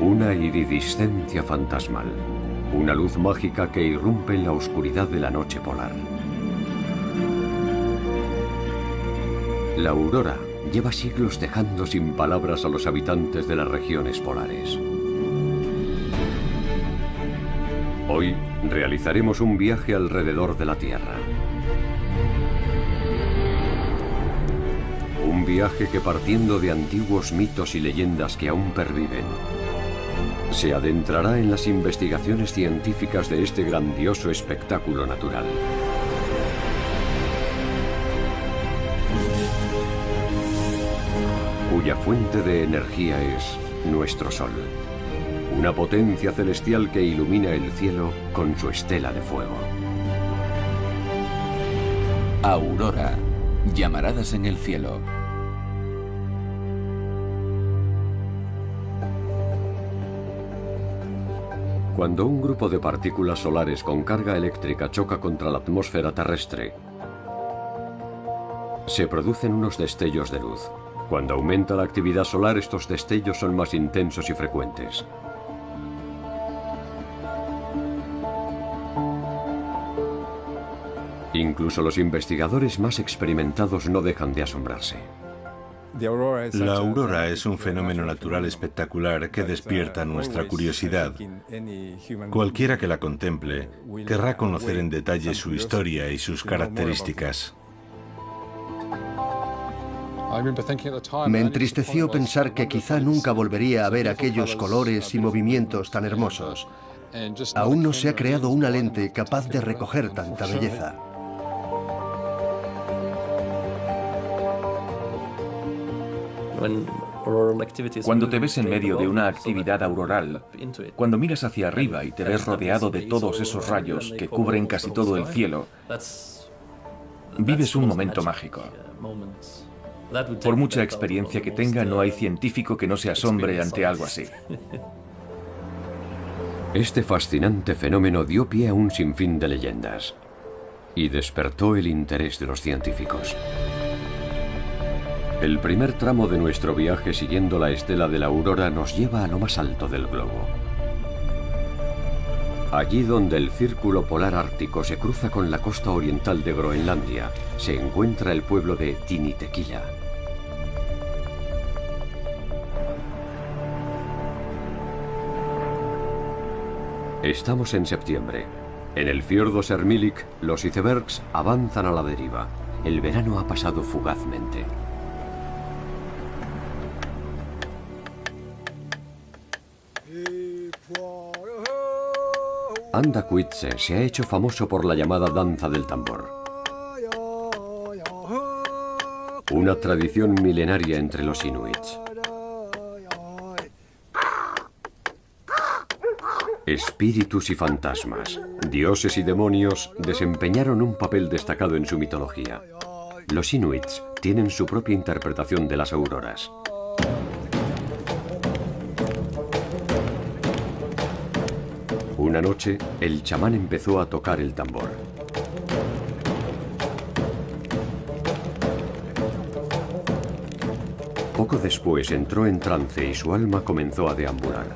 Una iridiscencia fantasmal. Una luz mágica que irrumpe en la oscuridad de la noche polar. La aurora lleva siglos dejando sin palabras a los habitantes de las regiones polares. Hoy realizaremos un viaje alrededor de la Tierra. Un viaje que, partiendo de antiguos mitos y leyendas que aún perviven, se adentrará en las investigaciones científicas de este grandioso espectáculo natural. Cuya fuente de energía es nuestro Sol. Una potencia celestial que ilumina el cielo con su estela de fuego. Aurora. Llamaradas en el cielo. Cuando un grupo de partículas solares con carga eléctrica choca contra la atmósfera terrestre, se producen unos destellos de luz. Cuando aumenta la actividad solar, estos destellos son más intensos y frecuentes. Incluso los investigadores más experimentados no dejan de asombrarse. La aurora es un fenómeno natural espectacular que despierta nuestra curiosidad. Cualquiera que la contemple querrá conocer en detalle su historia y sus características. Me entristeció pensar que quizá nunca volvería a ver aquellos colores y movimientos tan hermosos. Aún no se ha creado una lente capaz de recoger tanta belleza. Cuando te ves en medio de una actividad auroral, cuando miras hacia arriba y te ves rodeado de todos esos rayos que cubren casi todo el cielo, vives un momento mágico. Por mucha experiencia que tenga, no hay científico que no se asombre ante algo así. Este fascinante fenómeno dio pie a un sinfín de leyendas y despertó el interés de los científicos. El primer tramo de nuestro viaje siguiendo la estela de la aurora nos lleva a lo más alto del globo. Allí donde el círculo polar ártico se cruza con la costa oriental de Groenlandia, se encuentra el pueblo de Tinitequila. Estamos en septiembre. En el fiordo Sermilik, los icebergs avanzan a la deriva. El verano ha pasado fugazmente. Andacuitse se ha hecho famoso por la llamada danza del tambor. Una tradición milenaria entre los inuits. Espíritus y fantasmas, dioses y demonios desempeñaron un papel destacado en su mitología. Los inuits tienen su propia interpretación de las auroras. Una noche, el chamán empezó a tocar el tambor. Poco después entró en trance y su alma comenzó a deambular.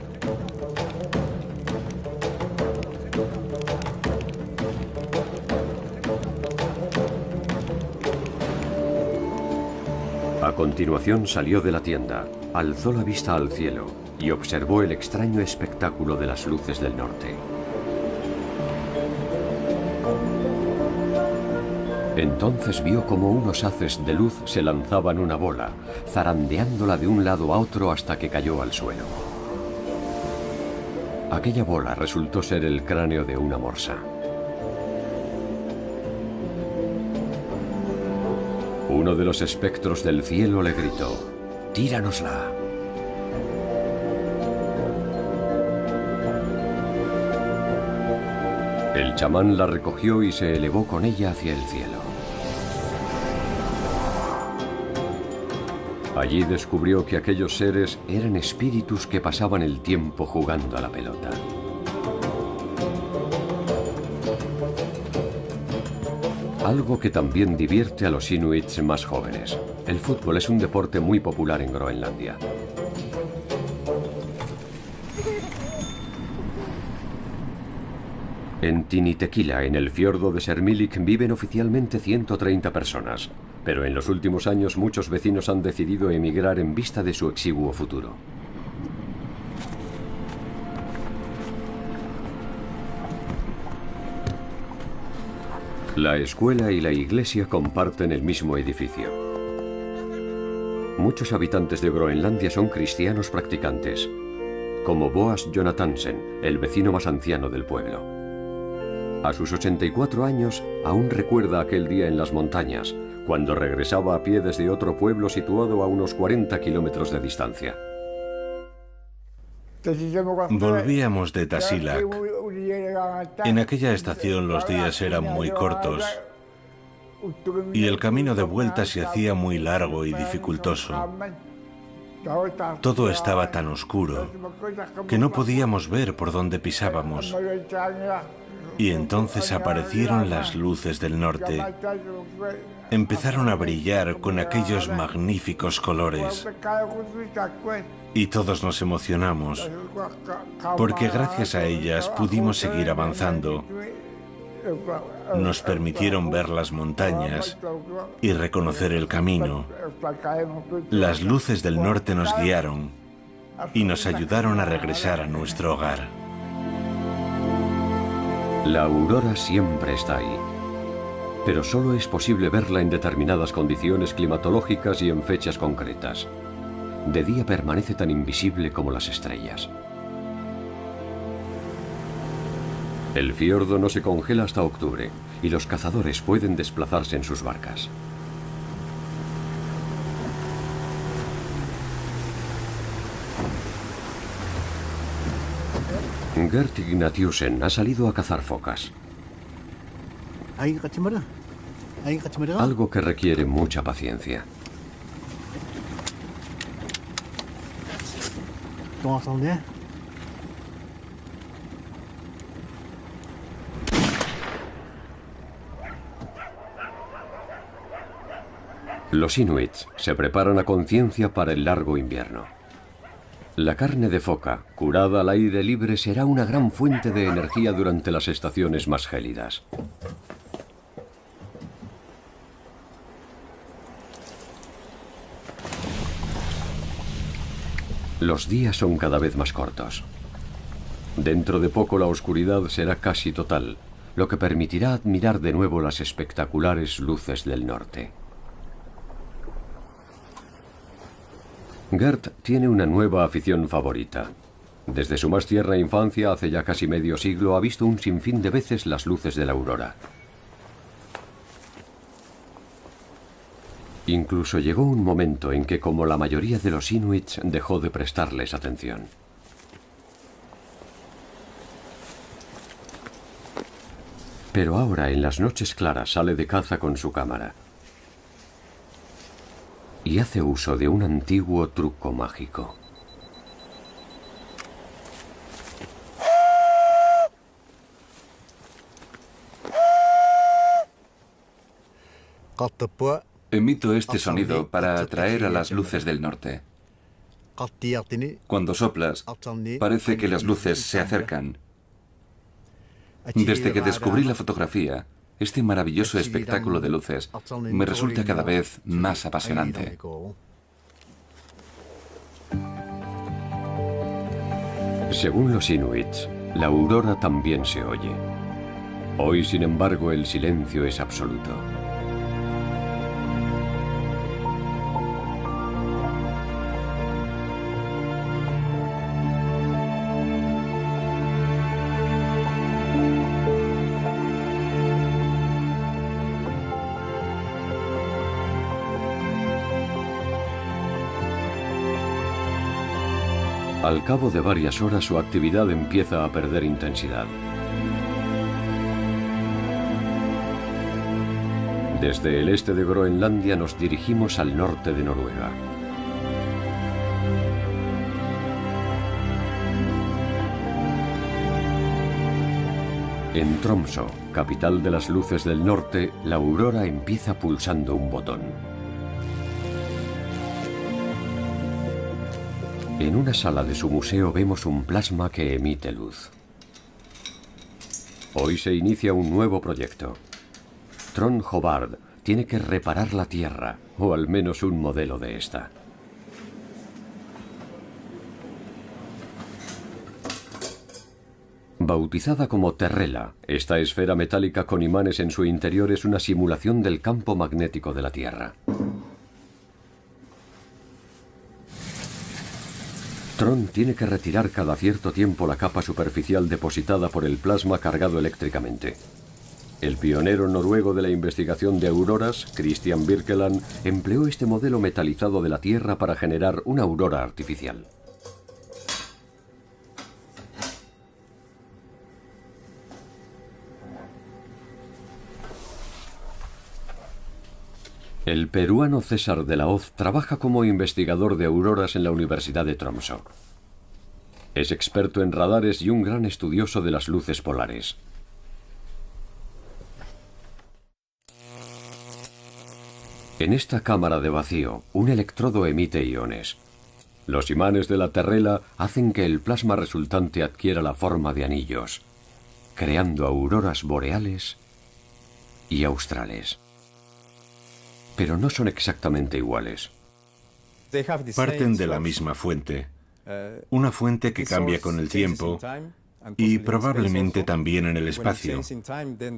A continuación salió de la tienda, alzó la vista al cielo y observó el extraño espectáculo de las luces del norte. Entonces vio como unos haces de luz se lanzaban una bola, zarandeándola de un lado a otro hasta que cayó al suelo. Aquella bola resultó ser el cráneo de una morsa. Uno de los espectros del cielo le gritó: «¡Tíranosla!». El chamán la recogió y se elevó con ella hacia el cielo. Allí descubrió que aquellos seres eran espíritus que pasaban el tiempo jugando a la pelota. Algo que también divierte a los inuits más jóvenes. El fútbol es un deporte muy popular en Groenlandia. En Tinitequila, en el fiordo de Sermilik, viven oficialmente 130 personas, pero en los últimos años muchos vecinos han decidido emigrar en vista de su exiguo futuro. La escuela y la iglesia comparten el mismo edificio. Muchos habitantes de Groenlandia son cristianos practicantes, como Boas Jonathansen, el vecino más anciano del pueblo. A sus 84 años, aún recuerda aquel día en las montañas, cuando regresaba a pie desde otro pueblo situado a unos 40 kilómetros de distancia. Volvíamos de Tasiilaq. En aquella estación los días eran muy cortos y el camino de vuelta se hacía muy largo y dificultoso. Todo estaba tan oscuro que no podíamos ver por dónde pisábamos. Y entonces aparecieron las luces del norte. Empezaron a brillar con aquellos magníficos colores. Y todos nos emocionamos, porque gracias a ellas pudimos seguir avanzando. Nos permitieron ver las montañas y reconocer el camino. Las luces del norte nos guiaron y nos ayudaron a regresar a nuestro hogar. La aurora siempre está ahí, pero solo es posible verla en determinadas condiciones climatológicas y en fechas concretas. De día permanece tan invisible como las estrellas. El fiordo no se congela hasta octubre y los cazadores pueden desplazarse en sus barcas. Gert Ignatiusen ha salido a cazar focas. Algo que requiere mucha paciencia. Los inuits se preparan a conciencia para el largo invierno. La carne de foca, curada al aire libre, será una gran fuente de energía durante las estaciones más gélidas. Los días son cada vez más cortos. Dentro de poco la oscuridad será casi total, lo que permitirá admirar de nuevo las espectaculares luces del norte. Gert tiene una nueva afición favorita. Desde su más tierna infancia, hace ya casi medio siglo, ha visto un sinfín de veces las luces de la aurora. Incluso llegó un momento en que, como la mayoría de los inuits, dejó de prestarles atención. Pero ahora, en las noches claras, sale de caza con su cámara. Y hace uso de un antiguo truco mágico. Emito este sonido para atraer a las luces del norte. Cuando soplas, parece que las luces se acercan. Desde que descubrí la fotografía, este maravilloso espectáculo de luces me resulta cada vez más apasionante. Según los inuits, la aurora también se oye. Hoy, sin embargo, el silencio es absoluto. Al cabo de varias horas su actividad empieza a perder intensidad. Desde el este de Groenlandia nos dirigimos al norte de Noruega. En Tromsø, capital de las luces del norte, la aurora empieza pulsando un botón. En una sala de su museo vemos un plasma que emite luz. Hoy se inicia un nuevo proyecto. Trond Håvard tiene que reparar la Tierra, o al menos un modelo de esta. Bautizada como Terrela, esta esfera metálica con imanes en su interior es una simulación del campo magnético de la Tierra. Trond tiene que retirar cada cierto tiempo la capa superficial depositada por el plasma cargado eléctricamente. El pionero noruego de la investigación de auroras, Christian Birkeland, empleó este modelo metalizado de la Tierra para generar una aurora artificial. El peruano César de la Hoz trabaja como investigador de auroras en la Universidad de Tromsø. Es experto en radares y un gran estudioso de las luces polares. En esta cámara de vacío, un electrodo emite iones. Los imanes de la Terrela hacen que el plasma resultante adquiera la forma de anillos, creando auroras boreales y australes. Pero no son exactamente iguales. Parten de la misma fuente, una fuente que cambia con el tiempo y probablemente también en el espacio.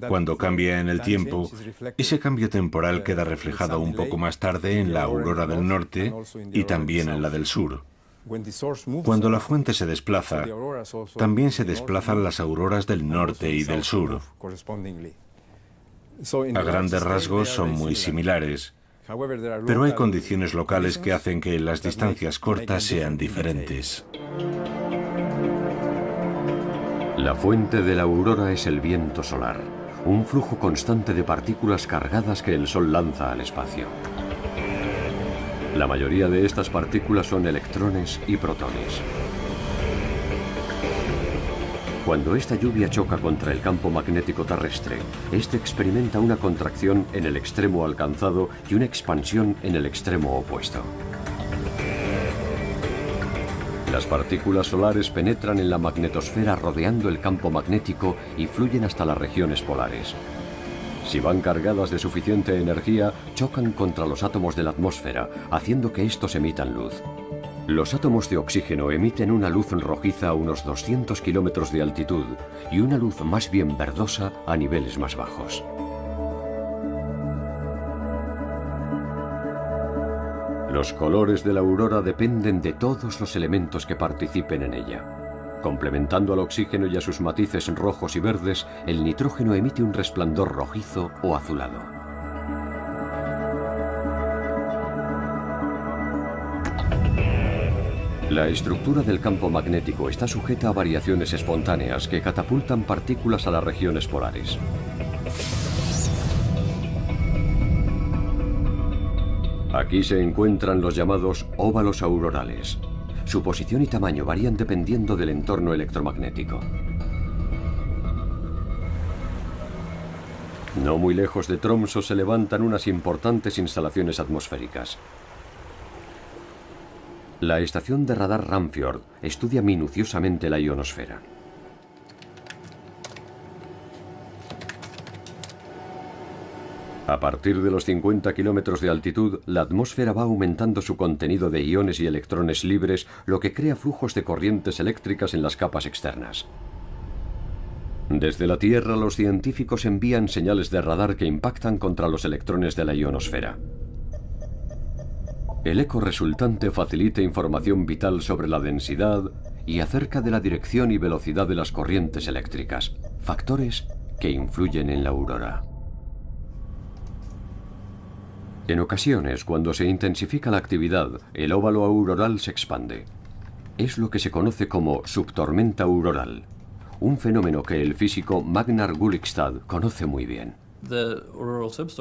Cuando cambia en el tiempo, ese cambio temporal queda reflejado un poco más tarde en la aurora del norte y también en la del sur. Cuando la fuente se desplaza, también se desplazan las auroras del norte y del sur. A grandes rasgos son muy similares, pero hay condiciones locales que hacen que las distancias cortas sean diferentes. La fuente de la aurora es el viento solar, un flujo constante de partículas cargadas que el Sol lanza al espacio. La mayoría de estas partículas son electrones y protones. Cuando esta lluvia choca contra el campo magnético terrestre, este experimenta una contracción en el extremo alcanzado y una expansión en el extremo opuesto. Las partículas solares penetran en la magnetosfera rodeando el campo magnético y fluyen hasta las regiones polares. Si van cargadas de suficiente energía, chocan contra los átomos de la atmósfera, haciendo que estos emitan luz. Los átomos de oxígeno emiten una luz rojiza a unos 200 kilómetros de altitud y una luz más bien verdosa a niveles más bajos. Los colores de la aurora dependen de todos los elementos que participen en ella. Complementando al oxígeno y a sus matices rojos y verdes, el nitrógeno emite un resplandor rojizo o azulado. La estructura del campo magnético está sujeta a variaciones espontáneas que catapultan partículas a las regiones polares. Aquí se encuentran los llamados óvalos aurorales. Su posición y tamaño varían dependiendo del entorno electromagnético. No muy lejos de Tromsø se levantan unas importantes instalaciones atmosféricas. La estación de radar Ramfjord estudia minuciosamente la ionosfera. A partir de los 50 kilómetros de altitud, la atmósfera va aumentando su contenido de iones y electrones libres, lo que crea flujos de corrientes eléctricas en las capas externas. Desde la Tierra, los científicos envían señales de radar que impactan contra los electrones de la ionosfera. El eco resultante facilita información vital sobre la densidad y acerca de la dirección y velocidad de las corrientes eléctricas, factores que influyen en la aurora. En ocasiones, cuando se intensifica la actividad, el óvalo auroral se expande. Es lo que se conoce como subtormenta auroral, un fenómeno que el físico Magnar Gullikstad conoce muy bien.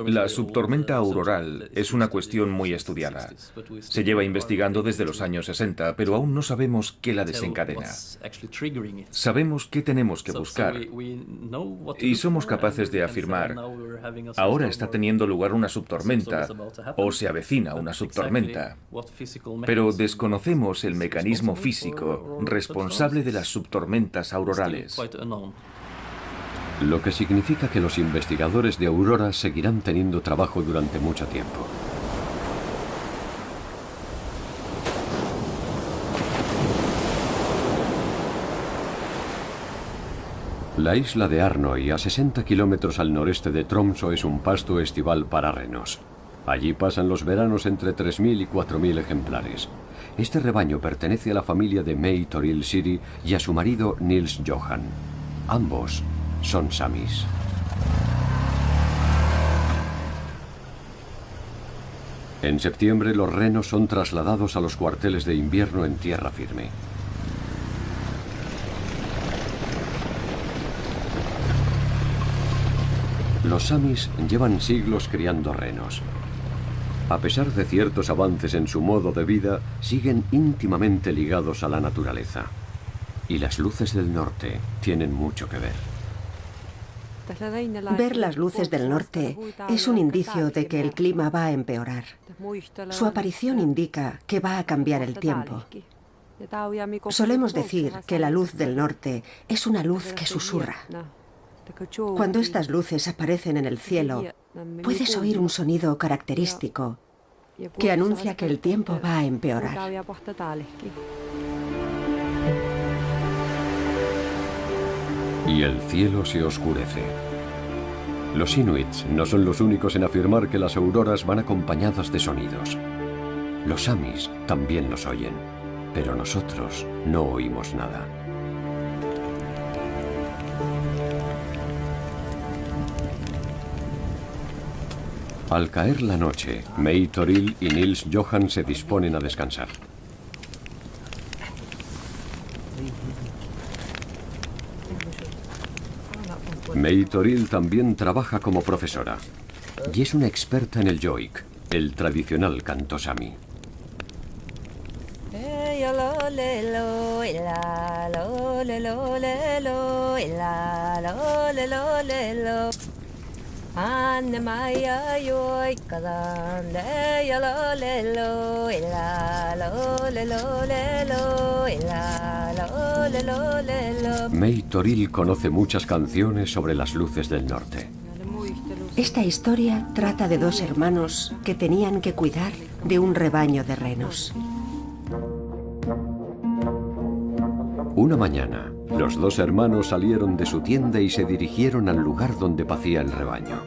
La subtormenta auroral es una cuestión muy estudiada. Se lleva investigando desde los años 60, pero aún no sabemos qué la desencadena. Sabemos qué tenemos que buscar y somos capaces de afirmar: ahora está teniendo lugar una subtormenta o se avecina una subtormenta, pero desconocemos el mecanismo físico responsable de las subtormentas aurorales. lo que significa que los investigadores de auroras seguirán teniendo trabajo durante mucho tiempo. La isla de Arnøy, a 60 kilómetros al noreste de Tromsø, es un pasto estival para renos. Allí pasan los veranos entre 3.000 y 4.000 ejemplares. Este rebaño pertenece a la familia de May Toril Siri y a su marido Nils Johan. Ambos son samis. En septiembre los renos son trasladados a los cuarteles de invierno en tierra firme. Los samis llevan siglos criando renos. A pesar de ciertos avances en su modo de vida, siguen íntimamente ligados a la naturaleza. Y las luces del norte tienen mucho que ver. Ver las luces del norte es un indicio de que el clima va a empeorar. Su aparición indica que va a cambiar el tiempo. Solemos decir que la luz del norte es una luz que susurra. Cuando estas luces aparecen en el cielo, puedes oír un sonido característico que anuncia que el tiempo va a empeorar. Y el cielo se oscurece. Los inuits no son los únicos en afirmar que las auroras van acompañadas de sonidos. Los samis también los oyen, pero nosotros no oímos nada. Al caer la noche, May Toril y Nils Johan se disponen a descansar. May Toril también trabaja como profesora y es una experta en el joik, el tradicional canto sami. May Toril conoce muchas canciones sobre las luces del norte. Esta historia trata de dos hermanos que tenían que cuidar de un rebaño de renos. Una mañana, los dos hermanos salieron de su tienda y se dirigieron al lugar donde pacía el rebaño.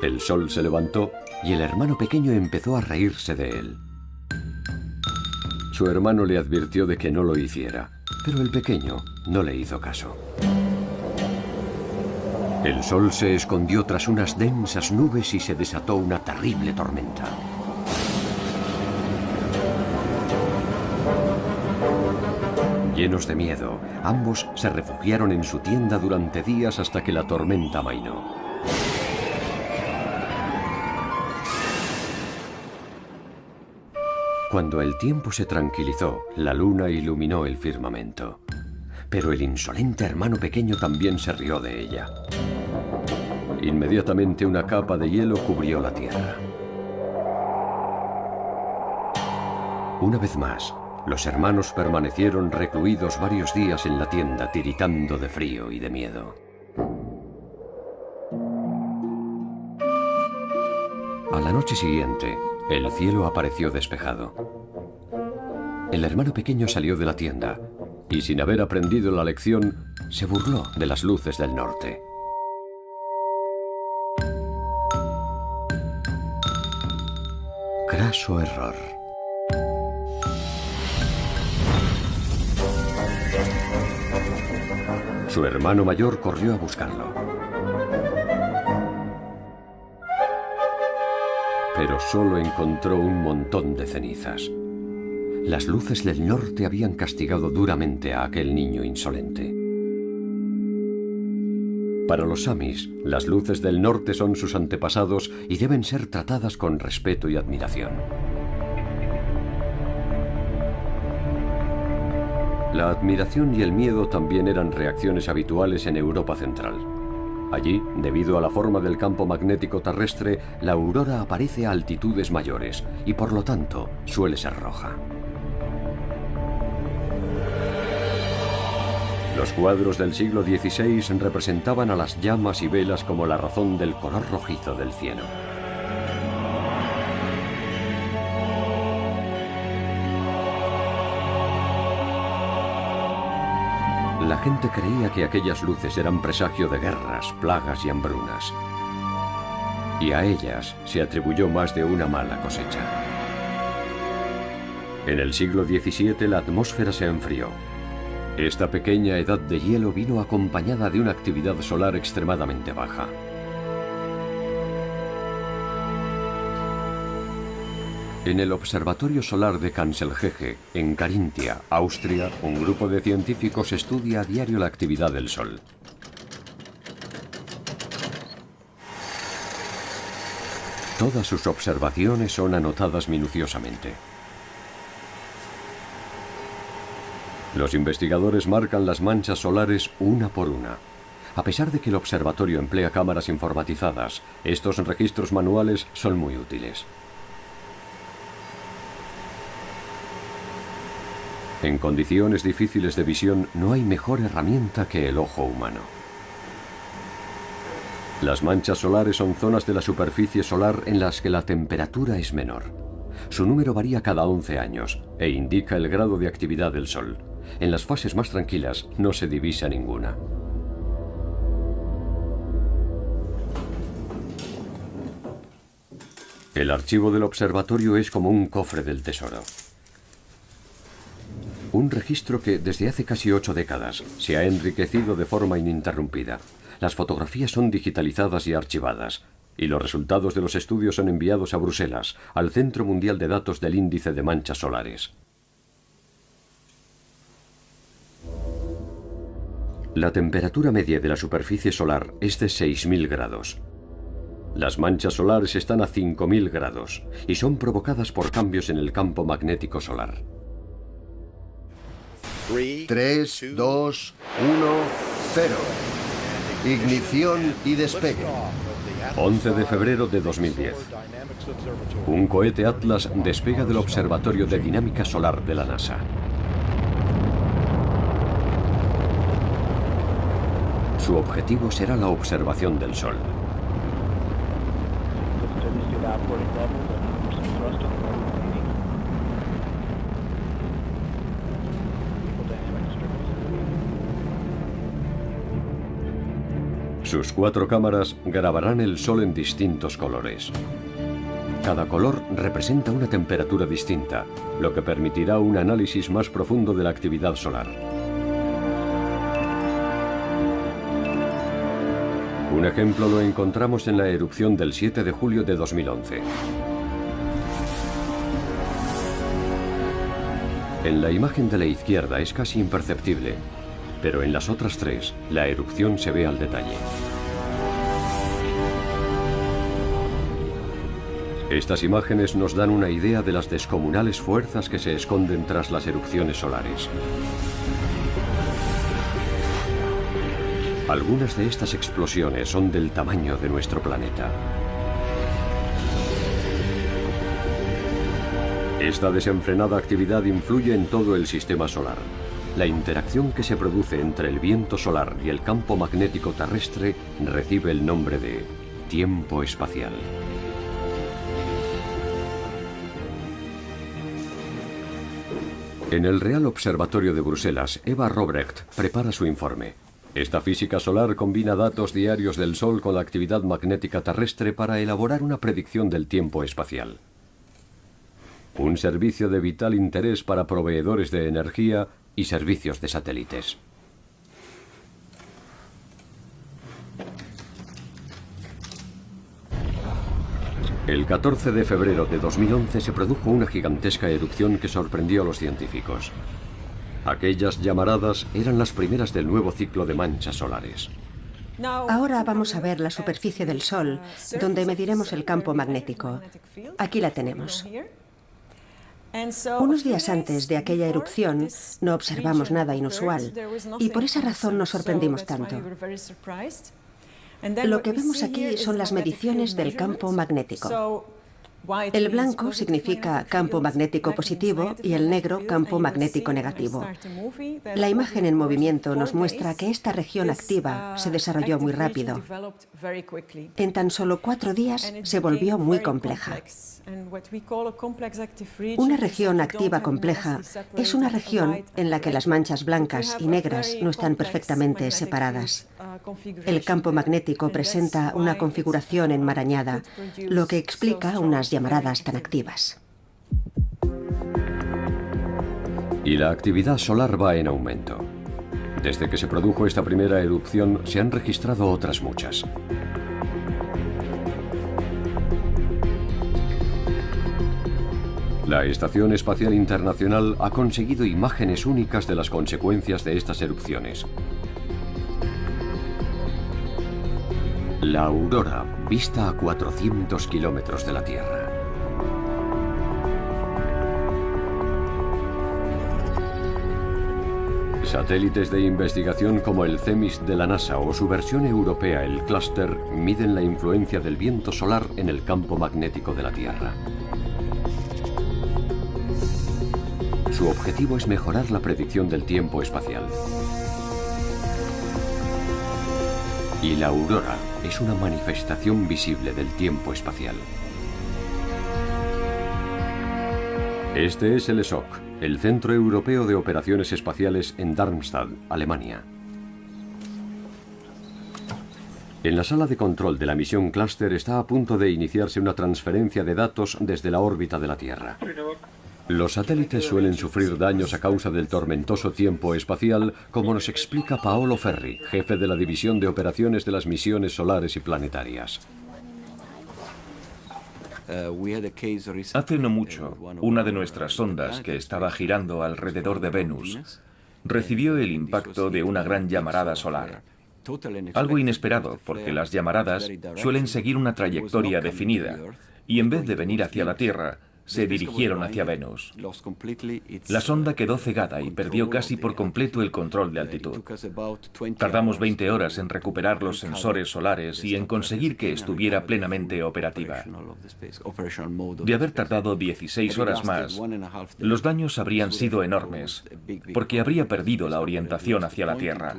El sol se levantó y el hermano pequeño empezó a reírse de él. Su hermano le advirtió de que no lo hiciera, pero el pequeño no le hizo caso. El sol se escondió tras unas densas nubes y se desató una terrible tormenta. Llenos de miedo, ambos se refugiaron en su tienda durante días hasta que la tormenta amainó. Cuando el tiempo se tranquilizó, la luna iluminó el firmamento. Pero el insolente hermano pequeño también se rió de ella. Inmediatamente una capa de hielo cubrió la tierra. Una vez más, los hermanos permanecieron recluidos varios días en la tienda, tiritando de frío y de miedo. A la noche siguiente, el cielo apareció despejado. El hermano pequeño salió de la tienda y, sin haber aprendido la lección, se burló de las luces del norte. Craso error. Su hermano mayor corrió a buscarlo. Pero solo encontró un montón de cenizas. Las luces del norte habían castigado duramente a aquel niño insolente. Para los samis, las luces del norte son sus antepasados y deben ser tratadas con respeto y admiración. La admiración y el miedo también eran reacciones habituales en Europa Central. Allí, debido a la forma del campo magnético terrestre, la aurora aparece a altitudes mayores y por lo tanto suele ser roja. Los cuadros del siglo XVI representaban a las llamas y velas como la razón del color rojizo del cielo. La gente creía que aquellas luces eran presagio de guerras, plagas y hambrunas. Y a ellas se atribuyó más de una mala cosecha. En el siglo XVII la atmósfera se enfrió. Esta pequeña edad de hielo vino acompañada de una actividad solar extremadamente baja. En el Observatorio Solar de Kanzelgege, en Carintia, Austria, un grupo de científicos estudia a diario la actividad del Sol. Todas sus observaciones son anotadas minuciosamente. Los investigadores marcan las manchas solares una por una. A pesar de que el observatorio emplea cámaras informatizadas, estos registros manuales son muy útiles. En condiciones difíciles de visión no hay mejor herramienta que el ojo humano. Las manchas solares son zonas de la superficie solar en las que la temperatura es menor. Su número varía cada 11 años e indica el grado de actividad del Sol. En las fases más tranquilas no se divisa ninguna. El archivo del observatorio es como un cofre del tesoro. Un registro que desde hace casi 8 décadas se ha enriquecido de forma ininterrumpida. Las fotografías son digitalizadas y archivadas, y los resultados de los estudios son enviados a Bruselas, al Centro Mundial de Datos del Índice de Manchas Solares. La temperatura media de la superficie solar es de 6.000 grados. Las manchas solares están a 5.000 grados y son provocadas por cambios en el campo magnético solar. 3, 2, 1, 0. Ignición y despegue. 11 de febrero de 2010. Un cohete Atlas despega del Observatorio de Dinámica Solar de la NASA. Su objetivo será la observación del Sol. Sus 4 cámaras grabarán el Sol en distintos colores. Cada color representa una temperatura distinta, lo que permitirá un análisis más profundo de la actividad solar. Un ejemplo lo encontramos en la erupción del 7 de julio de 2011. En la imagen de la izquierda es casi imperceptible, pero en las otras 3 la erupción se ve al detalle. Estas imágenes nos dan una idea de las descomunales fuerzas que se esconden tras las erupciones solares. Algunas de estas explosiones son del tamaño de nuestro planeta. Esta desenfrenada actividad influye en todo el sistema solar. La interacción que se produce entre el viento solar y el campo magnético terrestre recibe el nombre de tiempo espacial. En el Real Observatorio de Bruselas, Eva Robrecht prepara su informe. Esta física solar combina datos diarios del Sol con la actividad magnética terrestre para elaborar una predicción del tiempo espacial. Un servicio de vital interés para proveedores de energía y servicios de satélites. El 14 de febrero de 2011 se produjo una gigantesca erupción que sorprendió a los científicos. Aquellas llamaradas eran las primeras del nuevo ciclo de manchas solares. Ahora vamos a ver la superficie del Sol, donde mediremos el campo magnético. Aquí la tenemos. Unos días antes de aquella erupción no observamos nada inusual y por esa razón nos sorprendimos tanto. Lo que vemos aquí son las mediciones del campo magnético. El blanco significa campo magnético positivo y el negro campo magnético negativo. La imagen en movimiento nos muestra que esta región activa se desarrolló muy rápido. En tan solo 4 días se volvió muy compleja. Una región activa compleja es una región en la que las manchas blancas y negras no están perfectamente separadas. El campo magnético presenta una configuración enmarañada, lo que explica unas llamaradas tan activas. Y la actividad solar va en aumento. Desde que se produjo esta primera erupción, se han registrado otras muchas. La Estación Espacial Internacional ha conseguido imágenes únicas de las consecuencias de estas erupciones. La aurora, vista a 400 kilómetros de la Tierra. Satélites de investigación como el CEMIS de la NASA o su versión europea, el Cluster, miden la influencia del viento solar en el campo magnético de la Tierra. Su objetivo es mejorar la predicción del tiempo espacial. Y la aurora es una manifestación visible del tiempo espacial. Este es el ESOC, el Centro Europeo de Operaciones Espaciales en Darmstadt, Alemania. En la sala de control de la misión Cluster está a punto de iniciarse una transferencia de datos desde la órbita de la Tierra. Los satélites suelen sufrir daños a causa del tormentoso tiempo espacial, como nos explica Paolo Ferri, jefe de la División de Operaciones de las Misiones Solares y Planetarias. Hace no mucho, una de nuestras sondas, que estaba girando alrededor de Venus, recibió el impacto de una gran llamarada solar. Algo inesperado, porque las llamaradas suelen seguir una trayectoria definida, y en vez de venir hacia la Tierra, se dirigieron hacia Venus. La sonda quedó cegada y perdió casi por completo el control de altitud. Tardamos 20 horas en recuperar los sensores solares y en conseguir que estuviera plenamente operativa. De haber tardado 16 horas más, los daños habrían sido enormes, porque habría perdido la orientación hacia la Tierra.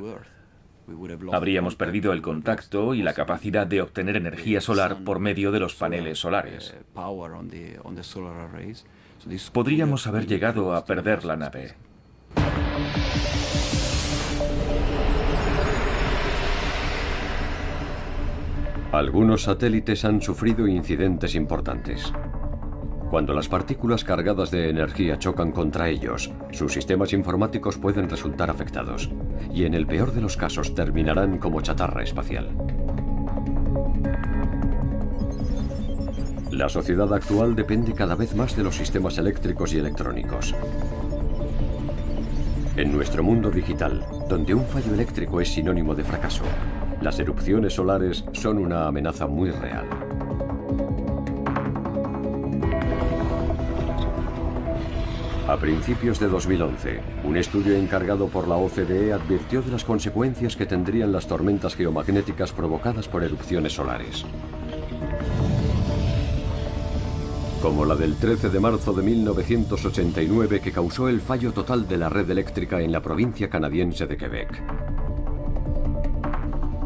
Habríamos perdido el contacto y la capacidad de obtener energía solar por medio de los paneles solares. Podríamos haber llegado a perder la nave. Algunos satélites han sufrido incidentes importantes. Cuando las partículas cargadas de energía chocan contra ellos, sus sistemas informáticos pueden resultar afectados, y en el peor de los casos terminarán como chatarra espacial. La sociedad actual depende cada vez más de los sistemas eléctricos y electrónicos. En nuestro mundo digital, donde un fallo eléctrico es sinónimo de fracaso, las erupciones solares son una amenaza muy real. A principios de 2011, un estudio encargado por la OCDE advirtió de las consecuencias que tendrían las tormentas geomagnéticas provocadas por erupciones solares. Como la del 13 de marzo de 1989, que causó el fallo total de la red eléctrica en la provincia canadiense de Quebec.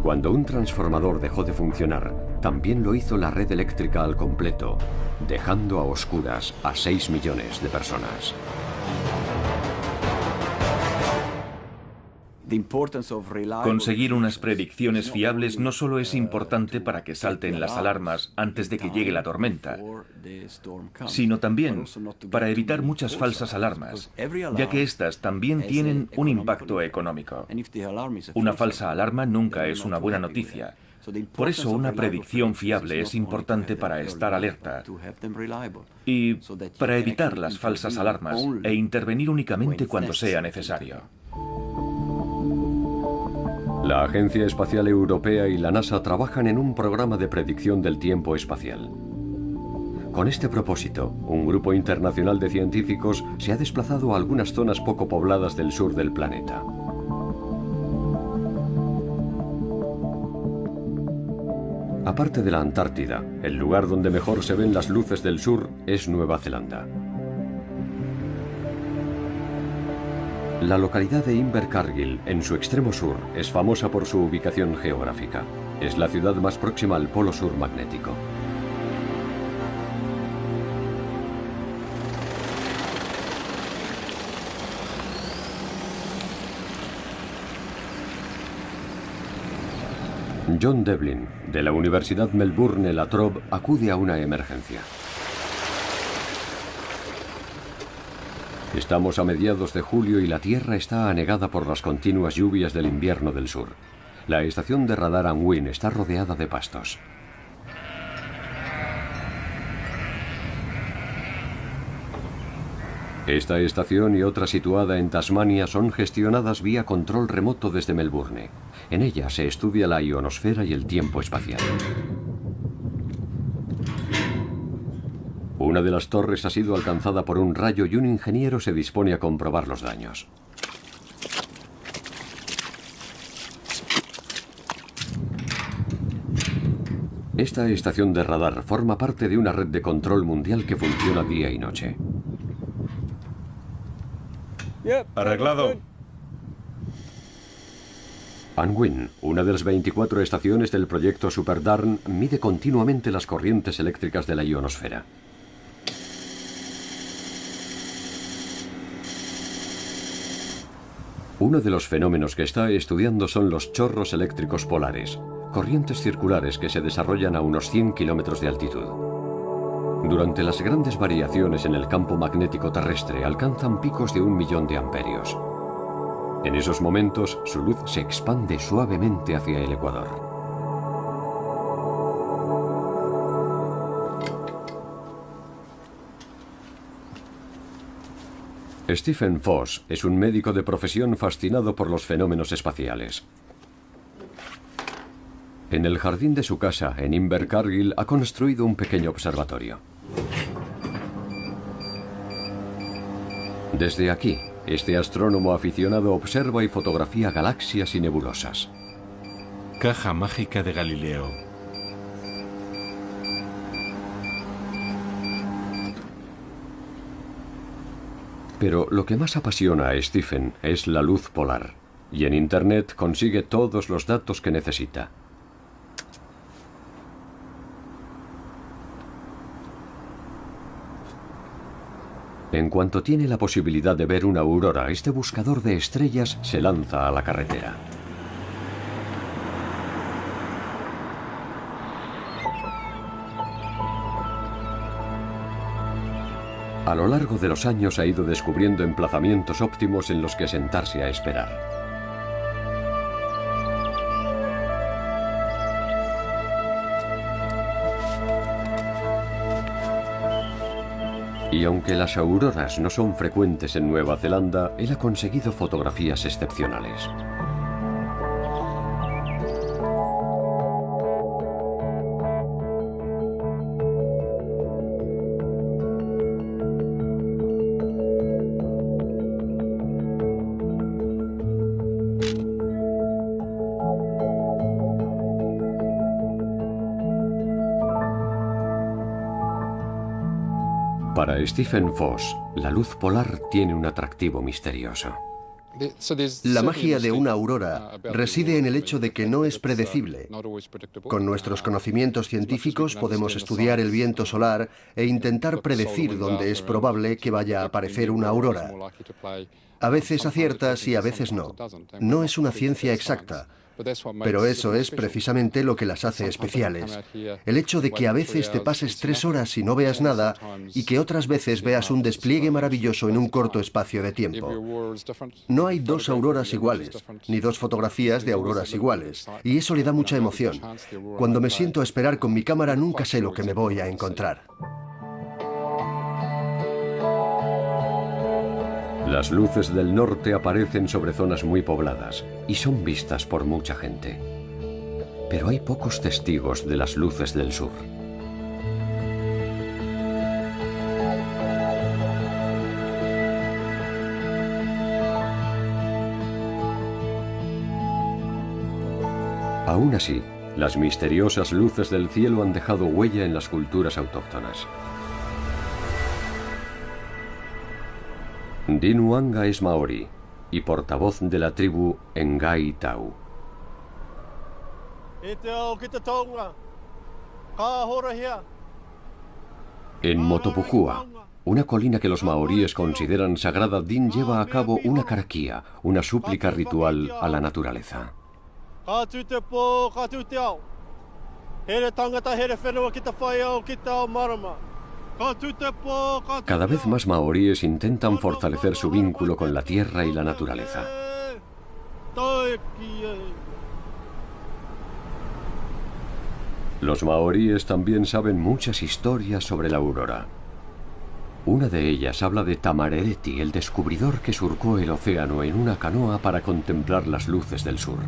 Cuando un transformador dejó de funcionar, también lo hizo la red eléctrica al completo, dejando a oscuras a 6 millones de personas. Conseguir unas predicciones fiables no solo es importante para que salten las alarmas antes de que llegue la tormenta, sino también para evitar muchas falsas alarmas, ya que estas también tienen un impacto económico. Una falsa alarma nunca es una buena noticia. Por eso una predicción fiable es importante para estar alerta y para evitar las falsas alarmas e intervenir únicamente cuando sea necesario. La Agencia Espacial Europea y la NASA trabajan en un programa de predicción del tiempo espacial. Con este propósito, un grupo internacional de científicos se ha desplazado a algunas zonas poco pobladas del sur del planeta. Aparte de la Antártida, el lugar donde mejor se ven las luces del sur es Nueva Zelanda. La localidad de Invercargill, en su extremo sur, es famosa por su ubicación geográfica. Es la ciudad más próxima al polo sur magnético. John Devlin, de la Universidad Melbourne La Trobe, acude a una emergencia. Estamos a mediados de julio y la Tierra está anegada por las continuas lluvias del invierno del sur. La estación de radar Unwin está rodeada de pastos. Esta estación y otra situada en Tasmania son gestionadas vía control remoto desde Melbourne. En ella se estudia la ionosfera y el tiempo espacial. Una de las torres ha sido alcanzada por un rayo y un ingeniero se dispone a comprobar los daños. Esta estación de radar forma parte de una red de control mundial que funciona día y noche. Arreglado. Unwin, una de las 24 estaciones del proyecto SuperDARN, mide continuamente las corrientes eléctricas de la ionosfera. Uno de los fenómenos que está estudiando son los chorros eléctricos polares, corrientes circulares que se desarrollan a unos 100 kilómetros de altitud. Durante las grandes variaciones en el campo magnético terrestre alcanzan picos de 1.000.000 de amperios. En esos momentos, su luz se expande suavemente hacia el ecuador. Stephen Foss es un médico de profesión fascinado por los fenómenos espaciales. En el jardín de su casa, en Invercargill, ha construido un pequeño observatorio. Desde aquí, este astrónomo aficionado observa y fotografía galaxias y nebulosas. Caja mágica de Galileo. Pero lo que más apasiona a Stephen es la luz polar, y en Internet consigue todos los datos que necesita. En cuanto tiene la posibilidad de ver una aurora, este buscador de estrellas se lanza a la carretera. A lo largo de los años ha ido descubriendo emplazamientos óptimos en los que sentarse a esperar. Y aunque las auroras no son frecuentes en Nueva Zelanda, él ha conseguido fotografías excepcionales. Para Stephen Foss, la luz polar tiene un atractivo misterioso. La magia de una aurora reside en el hecho de que no es predecible. Con nuestros conocimientos científicos podemos estudiar el viento solar e intentar predecir dónde es probable que vaya a aparecer una aurora. A veces aciertas y a veces no. No es una ciencia exacta. Pero eso es precisamente lo que las hace especiales. El hecho de que a veces te pases 3 horas y no veas nada y que otras veces veas un despliegue maravilloso en un corto espacio de tiempo. No hay 2 auroras iguales, ni 2 fotografías de auroras iguales, y eso le da mucha emoción. Cuando me siento a esperar con mi cámara nunca sé lo que me voy a encontrar. Las luces del norte aparecen sobre zonas muy pobladas y son vistas por mucha gente. Pero hay pocos testigos de las luces del sur. Aún así, Las misteriosas luces del cielo han dejado huella en las culturas autóctonas. Dinuanga es maorí y portavoz de la tribu Ngai Tau. En Motopujua, una colina que los maoríes consideran sagrada, Din lleva a cabo una karakia, una súplica ritual a la naturaleza. Cada vez más maoríes intentan fortalecer su vínculo con la tierra y la naturaleza. Los maoríes también saben muchas historias sobre la aurora. Una de ellas habla de Tamarereti, el descubridor que surcó el océano en una canoa para contemplar las luces del sur.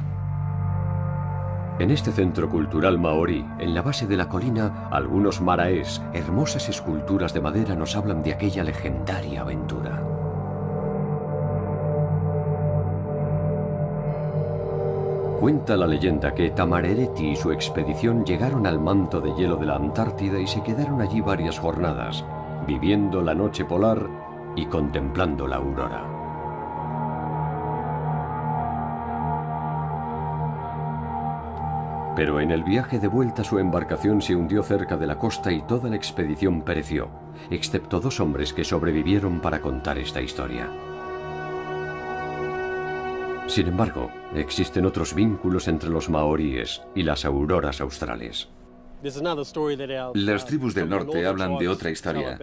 En este centro cultural maorí, en la base de la colina, algunos maraes, hermosas esculturas de madera, nos hablan de aquella legendaria aventura. Cuenta la leyenda que Tamarereti y su expedición llegaron al manto de hielo de la Antártida y se quedaron allí varias jornadas, viviendo la noche polar y contemplando la aurora. Pero en el viaje de vuelta su embarcación se hundió cerca de la costa y toda la expedición pereció, excepto 2 hombres que sobrevivieron para contar esta historia. Sin embargo, existen otros vínculos entre los maoríes y las auroras australes. Las tribus del norte hablan de otra historia.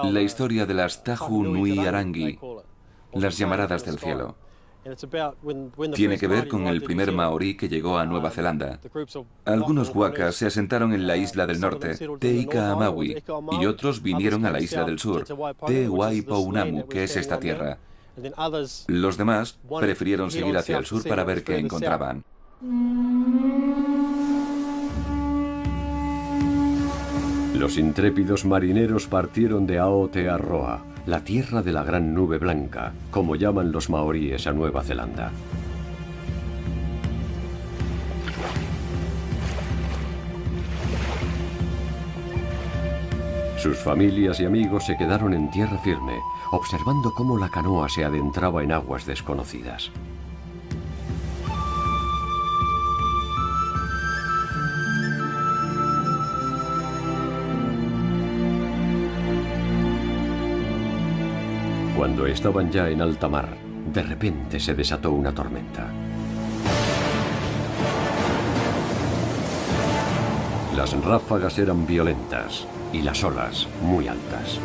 La historia de las Tahu Nui Arangi, las llamaradas del cielo. Tiene que ver con el primer maorí que llegó a Nueva Zelanda. Algunos wakas se asentaron en la isla del norte, Te Ika Amawi, y otros vinieron a la isla del sur, Te Waipounamu, que es esta tierra. Los demás prefirieron seguir hacia el sur para ver qué encontraban. Los intrépidos marineros partieron de Aotearoa, la tierra de la gran nube blanca, como llaman los maoríes a Nueva Zelanda. Sus familias y amigos se quedaron en tierra firme, observando cómo la canoa se adentraba en aguas desconocidas. Cuando estaban ya en alta mar, de repente se desató una tormenta. Las ráfagas eran violentas y las olas muy altas.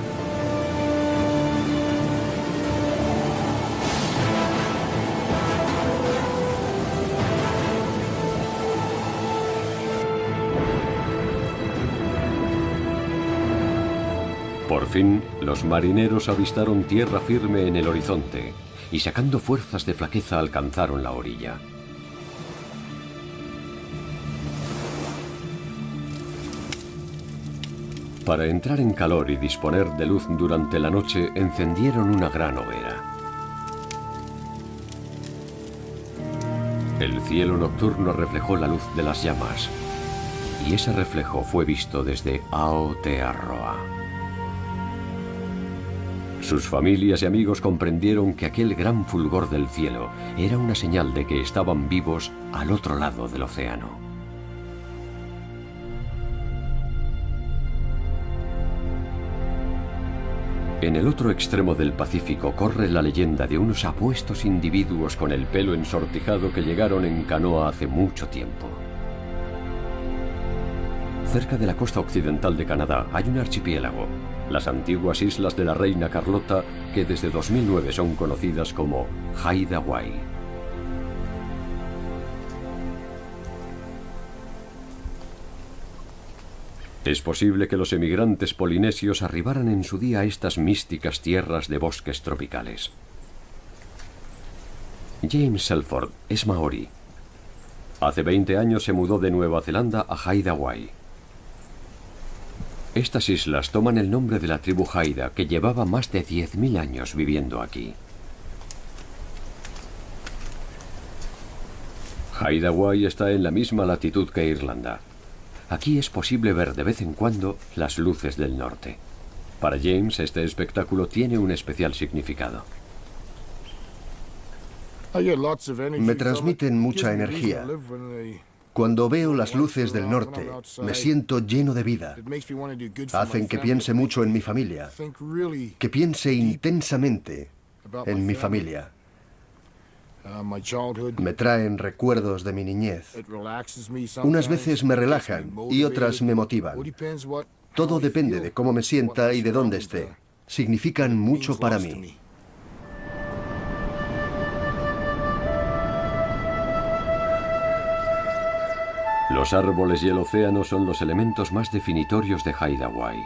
Por fin, los marineros avistaron tierra firme en el horizonte y, sacando fuerzas de flaqueza, alcanzaron la orilla. Para entrar en calor y disponer de luz durante la noche, encendieron una gran hoguera. El cielo nocturno reflejó la luz de las llamas, y ese reflejo fue visto desde Aotearoa. Sus familias y amigos comprendieron que aquel gran fulgor del cielo era una señal de que estaban vivos al otro lado del océano. En el otro extremo del Pacífico corre la leyenda de unos apuestos individuos con el pelo ensortijado que llegaron en canoa hace mucho tiempo. Cerca de la costa occidental de Canadá hay un archipiélago, las antiguas islas de la Reina Carlota, que desde 2009 son conocidas como Haida Gwaii. Es posible que los emigrantes polinesios arribaran en su día a estas místicas tierras de bosques tropicales. James Selford es maorí. Hace 20 años se mudó de Nueva Zelanda a Haida Gwaii. Estas islas toman el nombre de la tribu Haida, que llevaba más de 10.000 años viviendo aquí. Haida-Gwaii está en la misma latitud que Irlanda. Aquí es posible ver de vez en cuando las luces del norte. Para James, este espectáculo tiene un especial significado. Me transmiten mucha energía. Cuando veo las luces del norte, me siento lleno de vida. Hacen que piense mucho en mi familia, que piense intensamente en mi familia. Me traen recuerdos de mi niñez. Unas veces me relajan y otras me motivan. Todo depende de cómo me sienta y de dónde esté. Significan mucho para mí. Los árboles y el océano son los elementos más definitorios de Haida-Gwaii.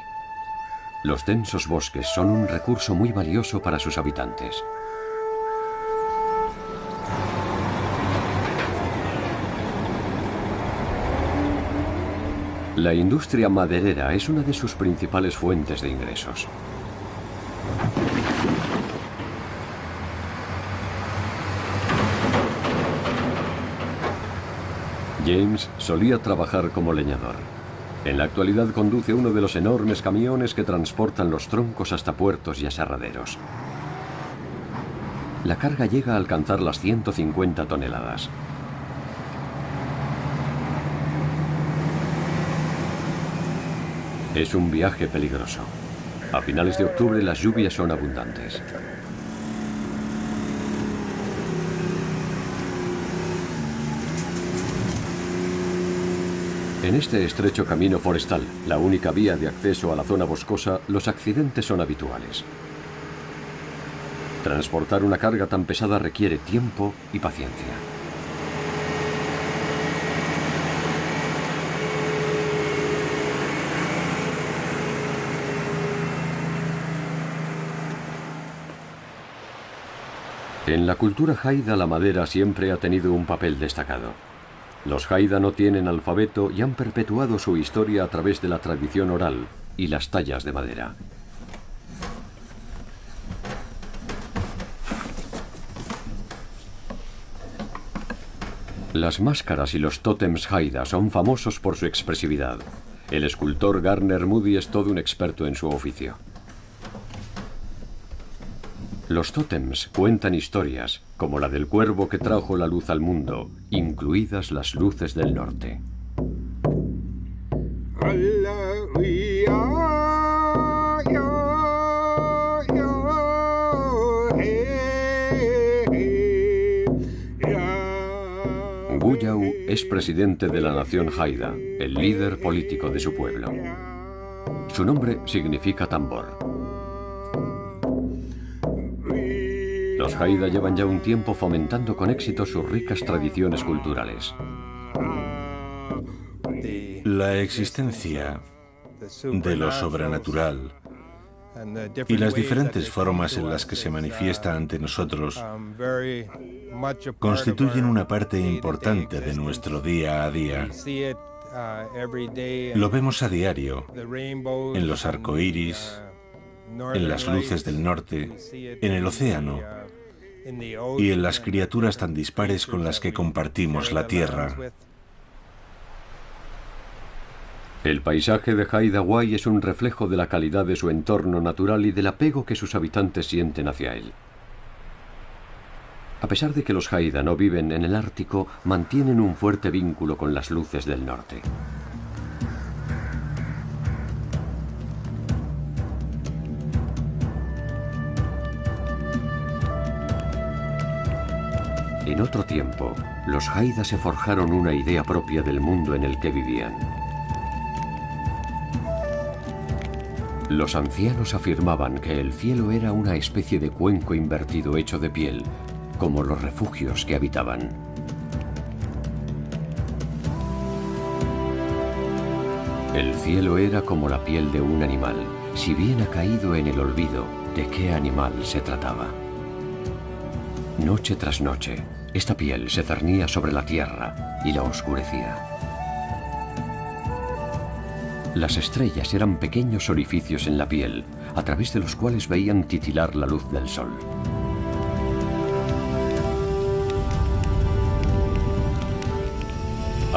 Los densos bosques son un recurso muy valioso para sus habitantes. La industria maderera es una de sus principales fuentes de ingresos. James solía trabajar como leñador. En la actualidad conduce uno de los enormes camiones que transportan los troncos hasta puertos y aserraderos. La carga llega a alcanzar las 150 toneladas. Es un viaje peligroso. A finales de octubre las lluvias son abundantes. En este estrecho camino forestal, la única vía de acceso a la zona boscosa, los accidentes son habituales. Transportar una carga tan pesada requiere tiempo y paciencia. En la cultura Haida la madera siempre ha tenido un papel destacado. Los Haida no tienen alfabeto y han perpetuado su historia a través de la tradición oral y las tallas de madera. Las máscaras y los tótems Haida son famosos por su expresividad. El escultor Garner Moody es todo un experto en su oficio. Los tótems cuentan historias, como la del cuervo que trajo la luz al mundo, incluidas las luces del norte. Guyau es presidente de la nación Haida, el líder político de su pueblo. Su nombre significa tambor. Los Haida llevan ya un tiempo fomentando con éxito sus ricas tradiciones culturales. La existencia de lo sobrenatural y las diferentes formas en las que se manifiesta ante nosotros constituyen una parte importante de nuestro día a día. Lo vemos a diario, en los arcoíris, en las luces del norte, en el océano y en las criaturas tan dispares con las que compartimos la tierra. El paisaje de Haida-Gwaii es un reflejo de la calidad de su entorno natural y del apego que sus habitantes sienten hacia él. A pesar de que los Haida no viven en el Ártico, mantienen un fuerte vínculo con las luces del norte. En otro tiempo, los Haida se forjaron una idea propia del mundo en el que vivían. Los ancianos afirmaban que el cielo era una especie de cuenco invertido hecho de piel, como los refugios que habitaban. El cielo era como la piel de un animal. Si bien ha caído en el olvido, ¿de qué animal se trataba? Noche tras noche, esta piel se cernía sobre la tierra y la oscurecía. Las estrellas eran pequeños orificios en la piel, a través de los cuales veían titilar la luz del sol.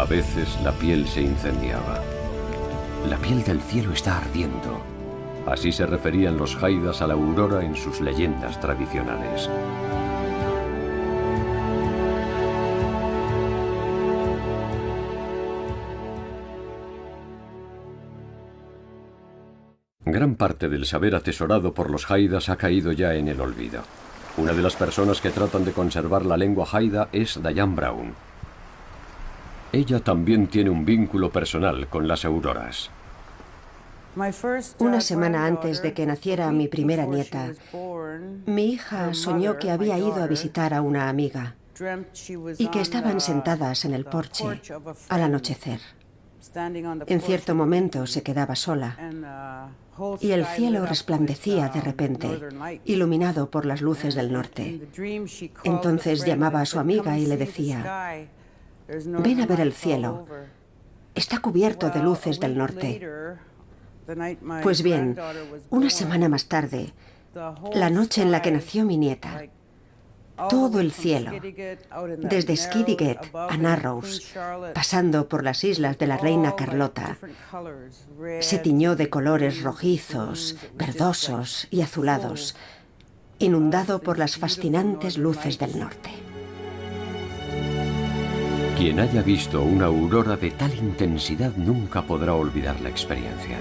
A veces la piel se incendiaba. La piel del cielo está ardiendo. Así se referían los haidas a la aurora en sus leyendas tradicionales. Gran parte del saber atesorado por los haidas ha caído ya en el olvido. Una de las personas que tratan de conservar la lengua haida es Diane Brown. Ella también tiene un vínculo personal con las auroras. Una semana antes de que naciera mi primera nieta, mi hija soñó que había ido a visitar a una amiga y que estaban sentadas en el porche al anochecer. En cierto momento se quedaba sola y el cielo resplandecía de repente, iluminado por las luces del norte. Entonces llamaba a su amiga y le decía: «Ven a ver el cielo, está cubierto de luces del norte». Pues bien, una semana más tarde, la noche en la que nació mi nieta, todo el cielo, desde Skidegate a Narrows, pasando por las islas de la Reina Carlota, se tiñó de colores rojizos, verdosos y azulados, inundado por las fascinantes luces del norte. Quien haya visto una aurora de tal intensidad nunca podrá olvidar la experiencia.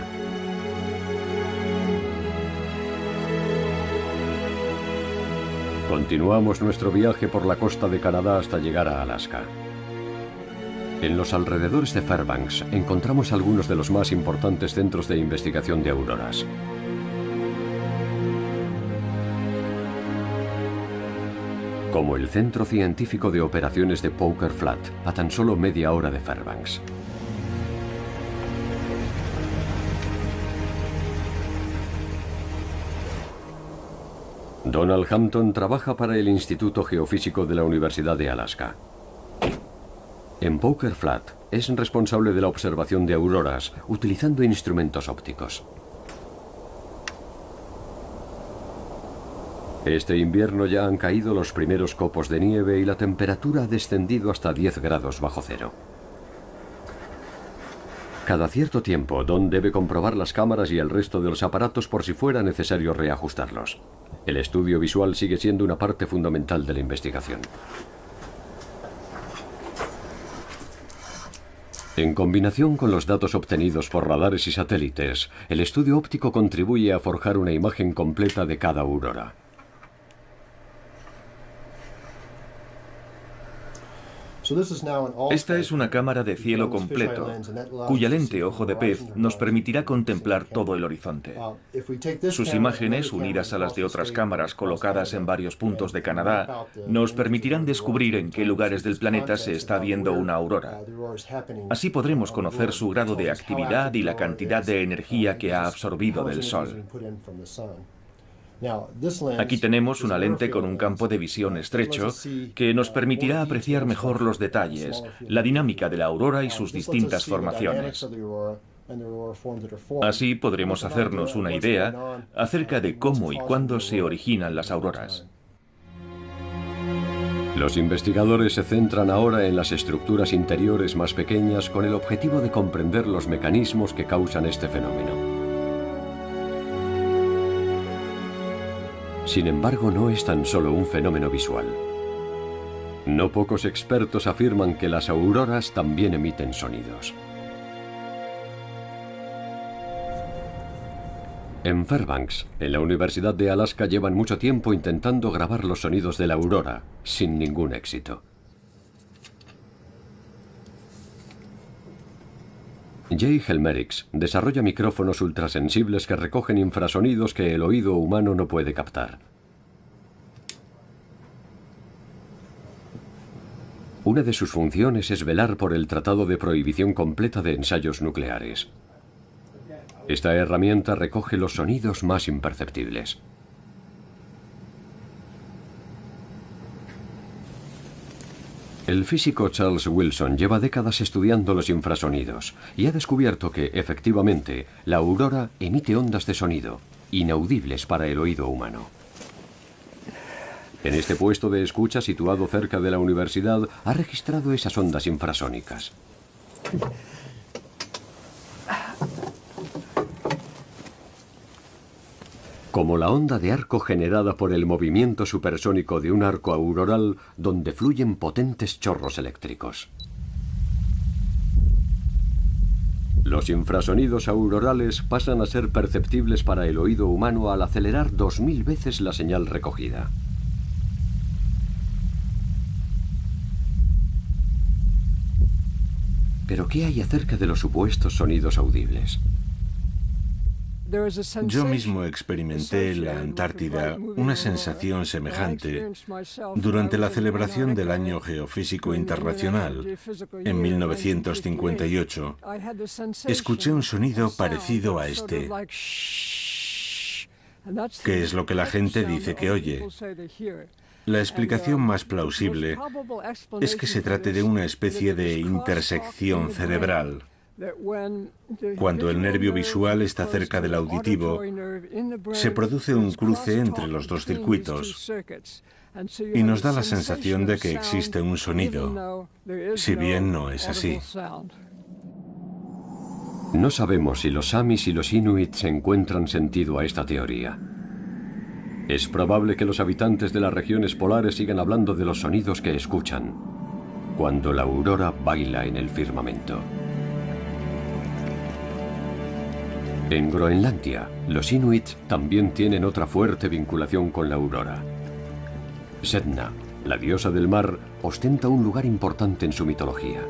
Continuamos nuestro viaje por la costa de Canadá hasta llegar a Alaska. En los alrededores de Fairbanks encontramos algunos de los más importantes centros de investigación de auroras. Como el Centro Científico de Operaciones de Poker Flat, a tan solo media hora de Fairbanks. Donald Hampton trabaja para el Instituto Geofísico de la Universidad de Alaska. En Poker Flat es responsable de la observación de auroras utilizando instrumentos ópticos. Este invierno ya han caído los primeros copos de nieve y la temperatura ha descendido hasta 10 grados bajo cero. Cada cierto tiempo, Don debe comprobar las cámaras y el resto de los aparatos por si fuera necesario reajustarlos. El estudio visual sigue siendo una parte fundamental de la investigación. En combinación con los datos obtenidos por radares y satélites, el estudio óptico contribuye a forjar una imagen completa de cada aurora. Esta es una cámara de cielo completo, cuya lente ojo de pez nos permitirá contemplar todo el horizonte. Sus imágenes, unidas a las de otras cámaras colocadas en varios puntos de Canadá, nos permitirán descubrir en qué lugares del planeta se está viendo una aurora. Así podremos conocer su grado de actividad y la cantidad de energía que ha absorbido del Sol. Aquí tenemos una lente con un campo de visión estrecho que nos permitirá apreciar mejor los detalles, la dinámica de la aurora y sus distintas formaciones. Así podremos hacernos una idea acerca de cómo y cuándo se originan las auroras. Los investigadores se centran ahora en las estructuras interiores más pequeñas con el objetivo de comprender los mecanismos que causan este fenómeno. Sin embargo, no es tan solo un fenómeno visual. No pocos expertos afirman que las auroras también emiten sonidos. En Fairbanks, en la Universidad de Alaska, llevan mucho tiempo intentando grabar los sonidos de la aurora, sin ningún éxito. Jay Helmerich desarrolla micrófonos ultrasensibles que recogen infrasonidos que el oído humano no puede captar. Una de sus funciones es velar por el Tratado de Prohibición Completa de Ensayos Nucleares. Esta herramienta recoge los sonidos más imperceptibles. El físico Charles Wilson lleva décadas estudiando los infrasonidos y ha descubierto que, efectivamente, la aurora emite ondas de sonido, inaudibles para el oído humano. En este puesto de escucha, situado cerca de la universidad, ha registrado esas ondas infrasónicas. Como la onda de arco generada por el movimiento supersónico de un arco auroral donde fluyen potentes chorros eléctricos. Los infrasonidos aurorales pasan a ser perceptibles para el oído humano al acelerar 2000 veces la señal recogida. ¿Pero qué hay acerca de los supuestos sonidos audibles? Yo mismo experimenté en la Antártida una sensación semejante durante la celebración del Año Geofísico Internacional en 1958. Escuché un sonido parecido a este, que es lo que la gente dice que oye. La explicación más plausible es que se trate de una especie de intersección cerebral. Cuando el nervio visual está cerca del auditivo, se produce un cruce entre los dos circuitos y nos da la sensación de que existe un sonido, si bien no es así. No sabemos si los samis y los inuits encuentran sentido a esta teoría. Es probable que los habitantes de las regiones polares sigan hablando de los sonidos que escuchan cuando la aurora baila en el firmamento. En Groenlandia, los inuits también tienen otra fuerte vinculación con la aurora. Sedna, la diosa del mar, ostenta un lugar importante en su mitología.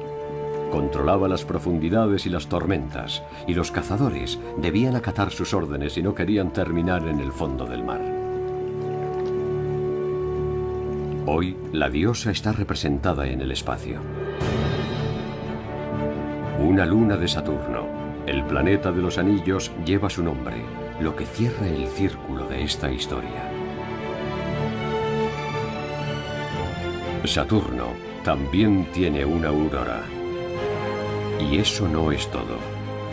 Controlaba las profundidades y las tormentas, y los cazadores debían acatar sus órdenes si no querían terminar en el fondo del mar. Hoy, la diosa está representada en el espacio. Una luna de Saturno, el planeta de los anillos, lleva su nombre, lo que cierra el círculo de esta historia. Saturno también tiene una aurora. Y eso no es todo.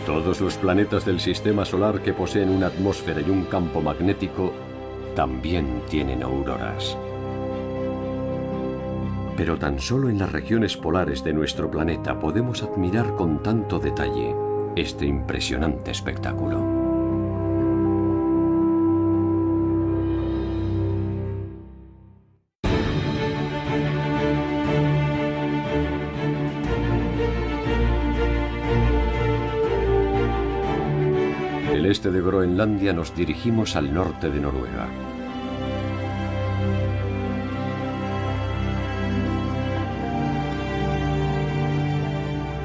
Todos los planetas del sistema solar que poseen una atmósfera y un campo magnético también tienen auroras. Pero tan solo en las regiones polares de nuestro planeta podemos admirar con tanto detalle este impresionante espectáculo. Del este de Groenlandia nos dirigimos al norte de Noruega.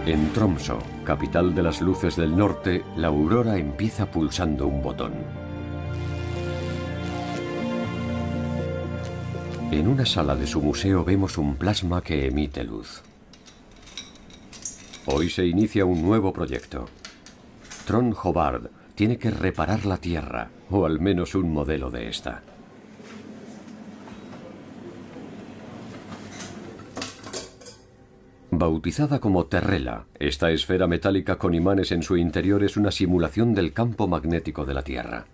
En Tromsø, capital de las luces del norte, la aurora empieza pulsando un botón. En una sala de su museo vemos un plasma que emite luz. Hoy se inicia un nuevo proyecto. Trond Håvard tiene que reparar la Tierra, o al menos un modelo de esta. Bautizada como Terrela, esta esfera metálica con imanes en su interior es una simulación del campo magnético de la Tierra.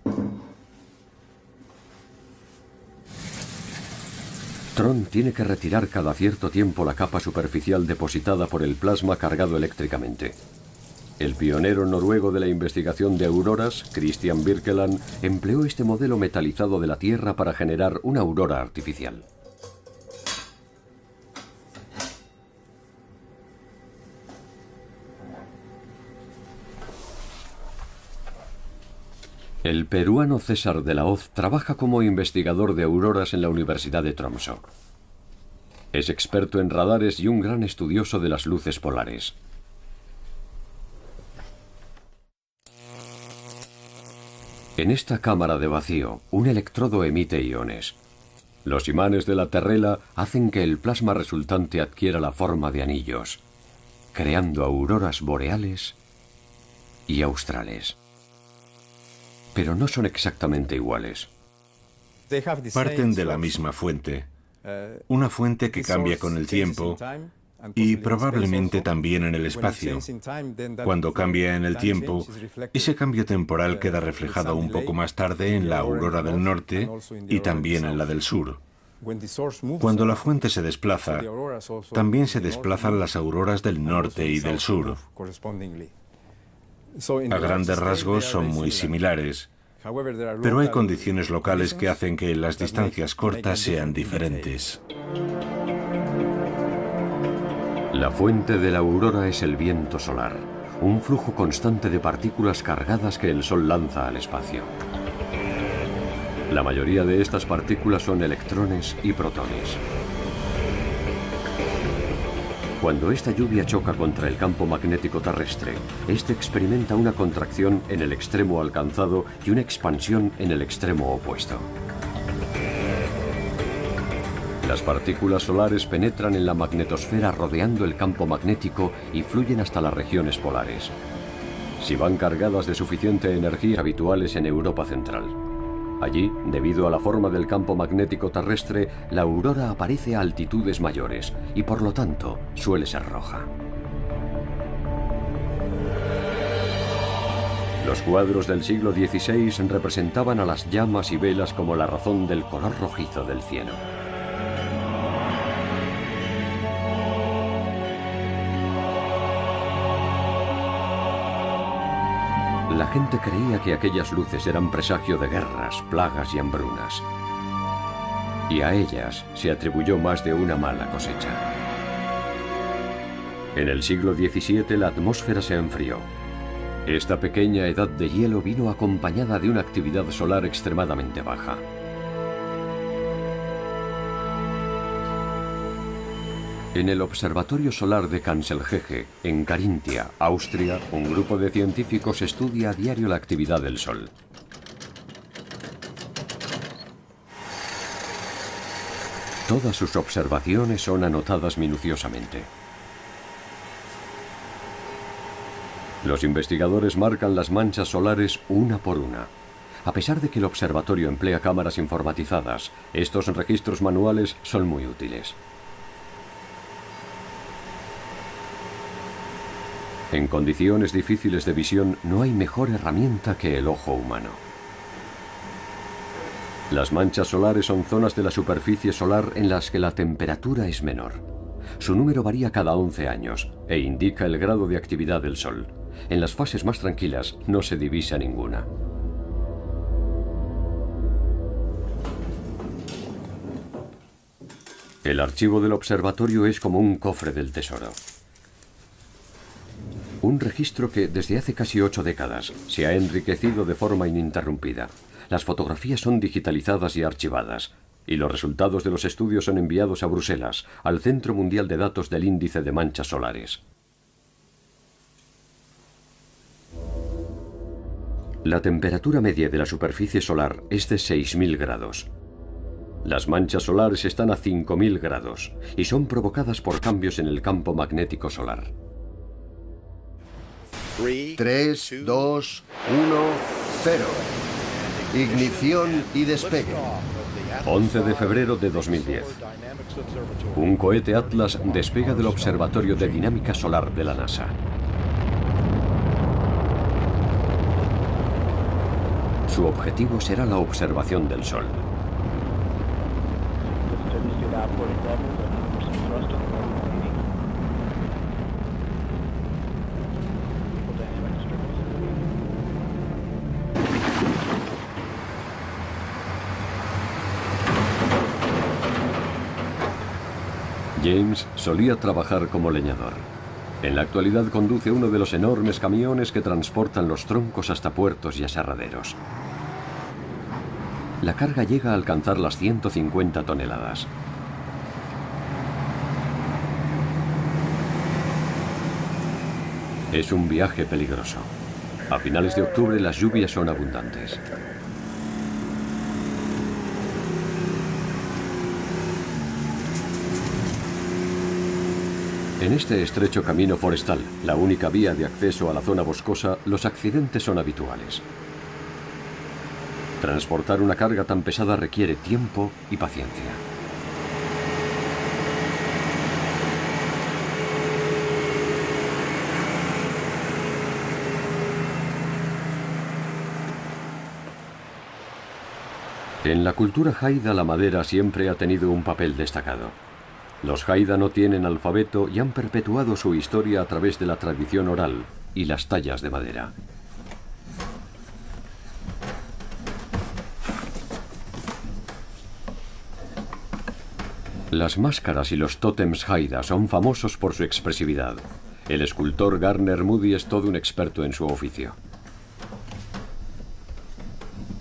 Trond tiene que retirar cada cierto tiempo la capa superficial depositada por el plasma cargado eléctricamente. El pionero noruego de la investigación de auroras, Christian Birkeland, empleó este modelo metalizado de la Tierra para generar una aurora artificial. El peruano César de la Hoz trabaja como investigador de auroras en la Universidad de Tromsø. Es experto en radares y un gran estudioso de las luces polares. En esta cámara de vacío, un electrodo emite iones. Los imanes de la Terrela hacen que el plasma resultante adquiera la forma de anillos, creando auroras boreales y australes. Pero no son exactamente iguales. Parten de la misma fuente, una fuente que cambia con el tiempo y probablemente también en el espacio. Cuando cambia en el tiempo, ese cambio temporal queda reflejado un poco más tarde en la aurora del norte y también en la del sur. Cuando la fuente se desplaza, también se desplazan las auroras del norte y del sur. A grandes rasgos son muy similares, pero hay condiciones locales que hacen que las distancias cortas sean diferentes. La fuente de la aurora es el viento solar, un flujo constante de partículas cargadas que el Sol lanza al espacio. La mayoría de estas partículas son electrones y protones. Cuando esta lluvia choca contra el campo magnético terrestre, este experimenta una contracción en el extremo alcanzado y una expansión en el extremo opuesto. Las partículas solares penetran en la magnetosfera rodeando el campo magnético y fluyen hasta las regiones polares. Si van cargadas de suficiente energía, habituales en Europa Central. Allí, debido a la forma del campo magnético terrestre, la aurora aparece a altitudes mayores y por lo tanto suele ser roja. Los cuadros del siglo XVI representaban a las llamas y velas como la razón del color rojizo del cielo. La gente creía que aquellas luces eran presagio de guerras, plagas y hambrunas. Y a ellas se atribuyó más de una mala cosecha. En el siglo XVII la atmósfera se enfrió. Esta pequeña edad de hielo vino acompañada de una actividad solar extremadamente baja. En el Observatorio Solar de Kanzelhege, en Carintia, Austria, un grupo de científicos estudia a diario la actividad del Sol. Todas sus observaciones son anotadas minuciosamente. Los investigadores marcan las manchas solares una por una. A pesar de que el observatorio emplea cámaras informatizadas, estos registros manuales son muy útiles. En condiciones difíciles de visión no hay mejor herramienta que el ojo humano. Las manchas solares son zonas de la superficie solar en las que la temperatura es menor. Su número varía cada 11 años e indica el grado de actividad del Sol. En las fases más tranquilas no se divisa ninguna. El archivo del observatorio es como un cofre del tesoro. Un registro que desde hace casi 8 décadas se ha enriquecido de forma ininterrumpida. Las fotografías son digitalizadas y archivadas, y los resultados de los estudios son enviados a Bruselas, al Centro Mundial de Datos del Índice de Manchas Solares. La temperatura media de la superficie solar es de 6.000 grados. Las manchas solares están a 5.000 grados y son provocadas por cambios en el campo magnético solar. 3, 2, 1, 0. Ignición y despegue. 11 de febrero de 2010. Un cohete Atlas despega del Observatorio de Dinámica Solar de la NASA. Su objetivo será la observación del Sol. James solía trabajar como leñador. En la actualidad conduce uno de los enormes camiones que transportan los troncos hasta puertos y aserraderos. La carga llega a alcanzar las 150 toneladas. Es un viaje peligroso. A finales de octubre las lluvias son abundantes. En este estrecho camino forestal, la única vía de acceso a la zona boscosa, los accidentes son habituales. Transportar una carga tan pesada requiere tiempo y paciencia. En la cultura Haida la madera siempre ha tenido un papel destacado. Los Haida no tienen alfabeto y han perpetuado su historia a través de la tradición oral y las tallas de madera. Las máscaras y los tótems Haida son famosos por su expresividad. El escultor Garner Moody es todo un experto en su oficio.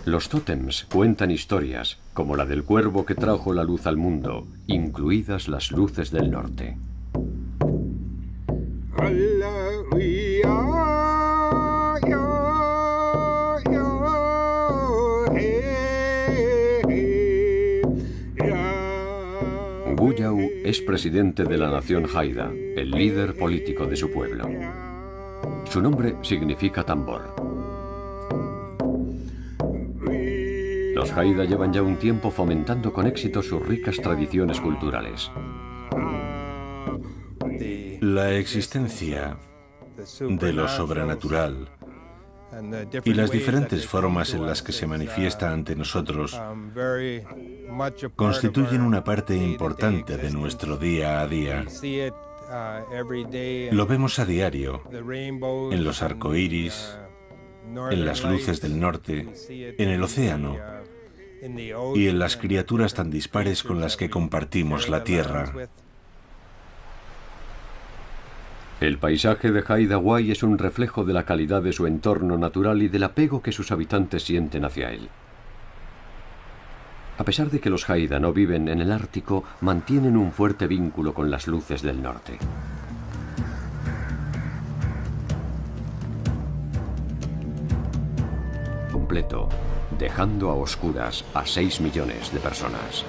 Los tótems cuentan historias, como la del cuervo que trajo la luz al mundo, incluidas las luces del norte. Buyau es presidente de la nación Haida, el líder político de su pueblo. Su nombre significa tambor. Los Haida llevan ya un tiempo fomentando con éxito sus ricas tradiciones culturales. La existencia de lo sobrenatural y las diferentes formas en las que se manifiesta ante nosotros constituyen una parte importante de nuestro día a día. Lo vemos a diario, en los arcoíris, en las luces del norte, en el océano y en las criaturas tan dispares con las que compartimos la tierra. El paisaje de Haida Gwaii es un reflejo de la calidad de su entorno natural y del apego que sus habitantes sienten hacia él. A pesar de que los Haida no viven en el Ártico, mantienen un fuerte vínculo con las luces del norte. Completo, dejando a oscuras a 6 millones de personas.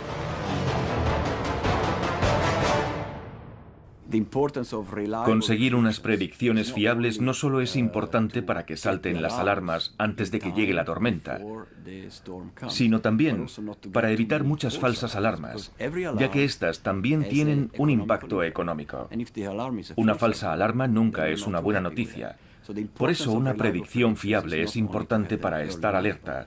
Conseguir unas predicciones fiables no solo es importante para que salten las alarmas antes de que llegue la tormenta, sino también para evitar muchas falsas alarmas, ya que éstas también tienen un impacto económico. Una falsa alarma nunca es una buena noticia. Por eso una predicción fiable es importante para estar alerta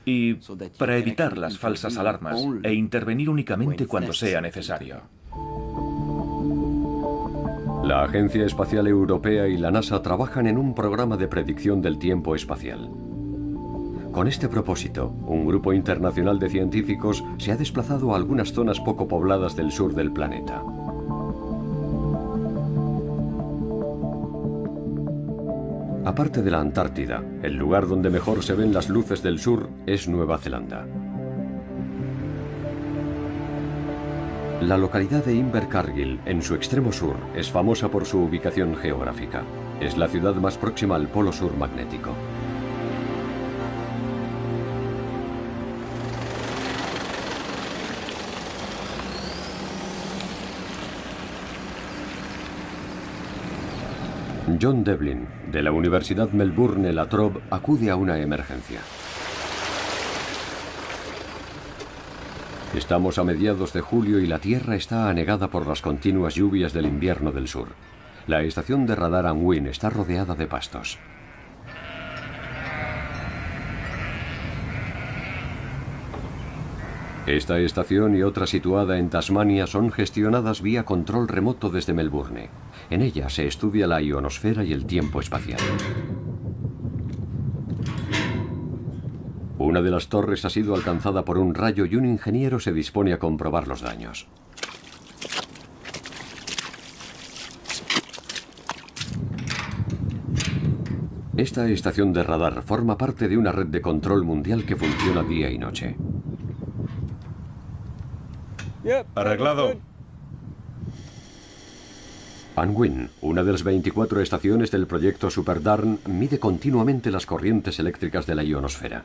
y para evitar las falsas alarmas e intervenir únicamente cuando sea necesario. La Agencia Espacial Europea y la NASA trabajan en un programa de predicción del tiempo espacial. Con este propósito, un grupo internacional de científicos se ha desplazado a algunas zonas poco pobladas del sur del planeta. Aparte de la Antártida, el lugar donde mejor se ven las luces del sur es Nueva Zelanda. La localidad de Invercargill, en su extremo sur, es famosa por su ubicación geográfica. Es la ciudad más próxima al polo sur magnético. John Devlin, de la Universidad Melbourne La Trobe, acude a una emergencia. Estamos a mediados de julio y la Tierra está anegada por las continuas lluvias del invierno del sur. La estación de radar Unwin está rodeada de pastos. Esta estación y otra situada en Tasmania son gestionadas vía control remoto desde Melbourne. En ella se estudia la ionosfera y el tiempo espacial. Una de las torres ha sido alcanzada por un rayo y un ingeniero se dispone a comprobar los daños. Esta estación de radar forma parte de una red de control mundial que funciona día y noche. Arreglado. Unwin, una de las 24 estaciones del proyecto SuperDARN, mide continuamente las corrientes eléctricas de la ionosfera.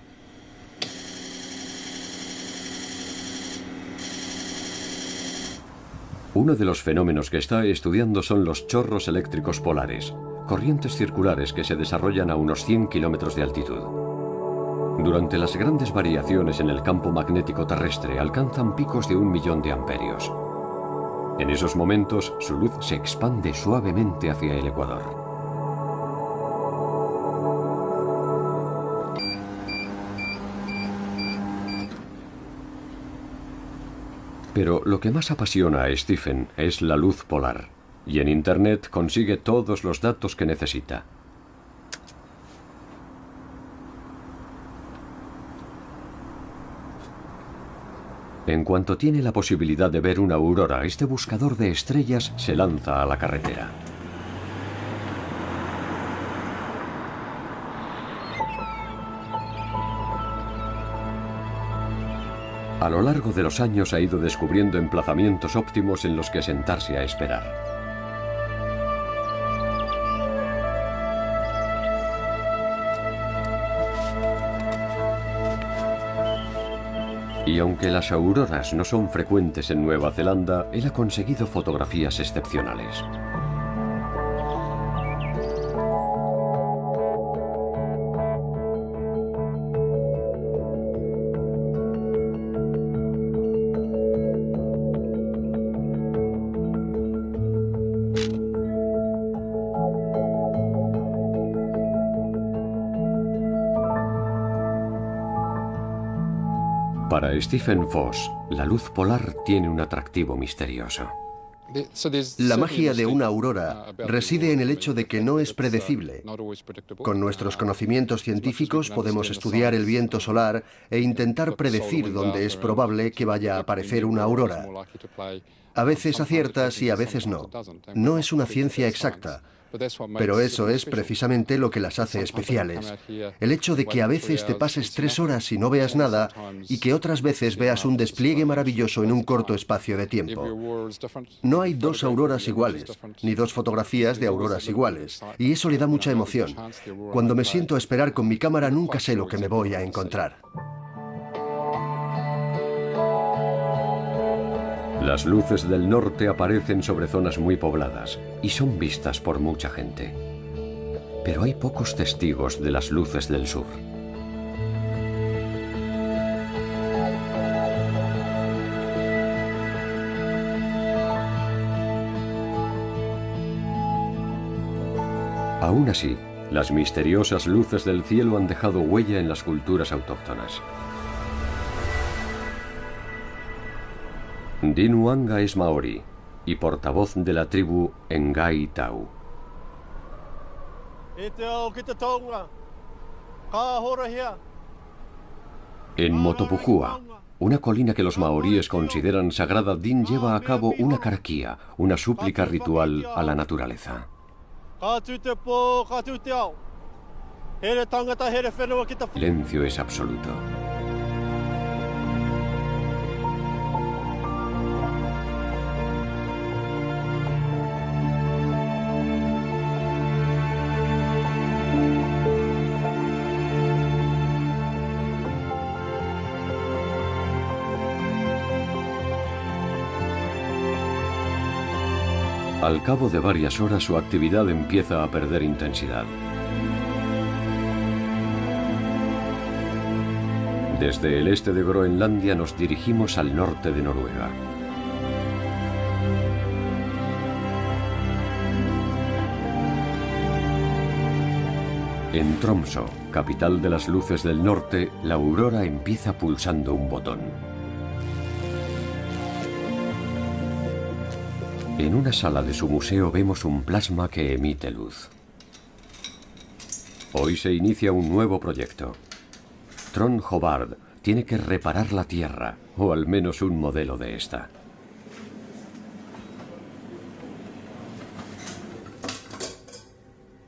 Uno de los fenómenos que está estudiando son los chorros eléctricos polares, corrientes circulares que se desarrollan a unos 100 kilómetros de altitud. Durante las grandes variaciones en el campo magnético terrestre alcanzan picos de 1 millón de amperios. En esos momentos, su luz se expande suavemente hacia el ecuador. Pero lo que más apasiona a Stephen es la luz polar, y en Internet consigue todos los datos que necesita. En cuanto tiene la posibilidad de ver una aurora, este buscador de estrellas se lanza a la carretera. A lo largo de los años ha ido descubriendo emplazamientos óptimos en los que sentarse a esperar. Y aunque las auroras no son frecuentes en Nueva Zelanda, él ha conseguido fotografías excepcionales. Para Stephen Foss, la luz polar tiene un atractivo misterioso. La magia de una aurora reside en el hecho de que no es predecible. Con nuestros conocimientos científicos podemos estudiar el viento solar e intentar predecir dónde es probable que vaya a aparecer una aurora. A veces aciertas y a veces no. No es una ciencia exacta. Pero eso es precisamente lo que las hace especiales. El hecho de que a veces te pases 3 horas y no veas nada y que otras veces veas un despliegue maravilloso en un corto espacio de tiempo. No hay 2 auroras iguales, ni 2 fotografías de auroras iguales, y eso le da mucha emoción. Cuando me siento a esperar con mi cámara nunca sé lo que me voy a encontrar. Las luces del norte aparecen sobre zonas muy pobladas y son vistas por mucha gente. Pero hay pocos testigos de las luces del sur. Aún así, las misteriosas luces del cielo han dejado huella en las culturas autóctonas. Dinuanga es maorí y portavoz de la tribu Ngai Tau. En Motopujua, una colina que los maoríes consideran sagrada, Din lleva a cabo una karakia, una súplica ritual a la naturaleza. Silencio es absoluto. Al cabo de varias horas su actividad empieza a perder intensidad. Desde el este de Groenlandia nos dirigimos al norte de Noruega. En Tromsø, capital de las luces del norte, la aurora empieza pulsando un botón. En una sala de su museo vemos un plasma que emite luz. Hoy se inicia un nuevo proyecto. Trond Hobart tiene que reparar la Tierra, o al menos un modelo de esta.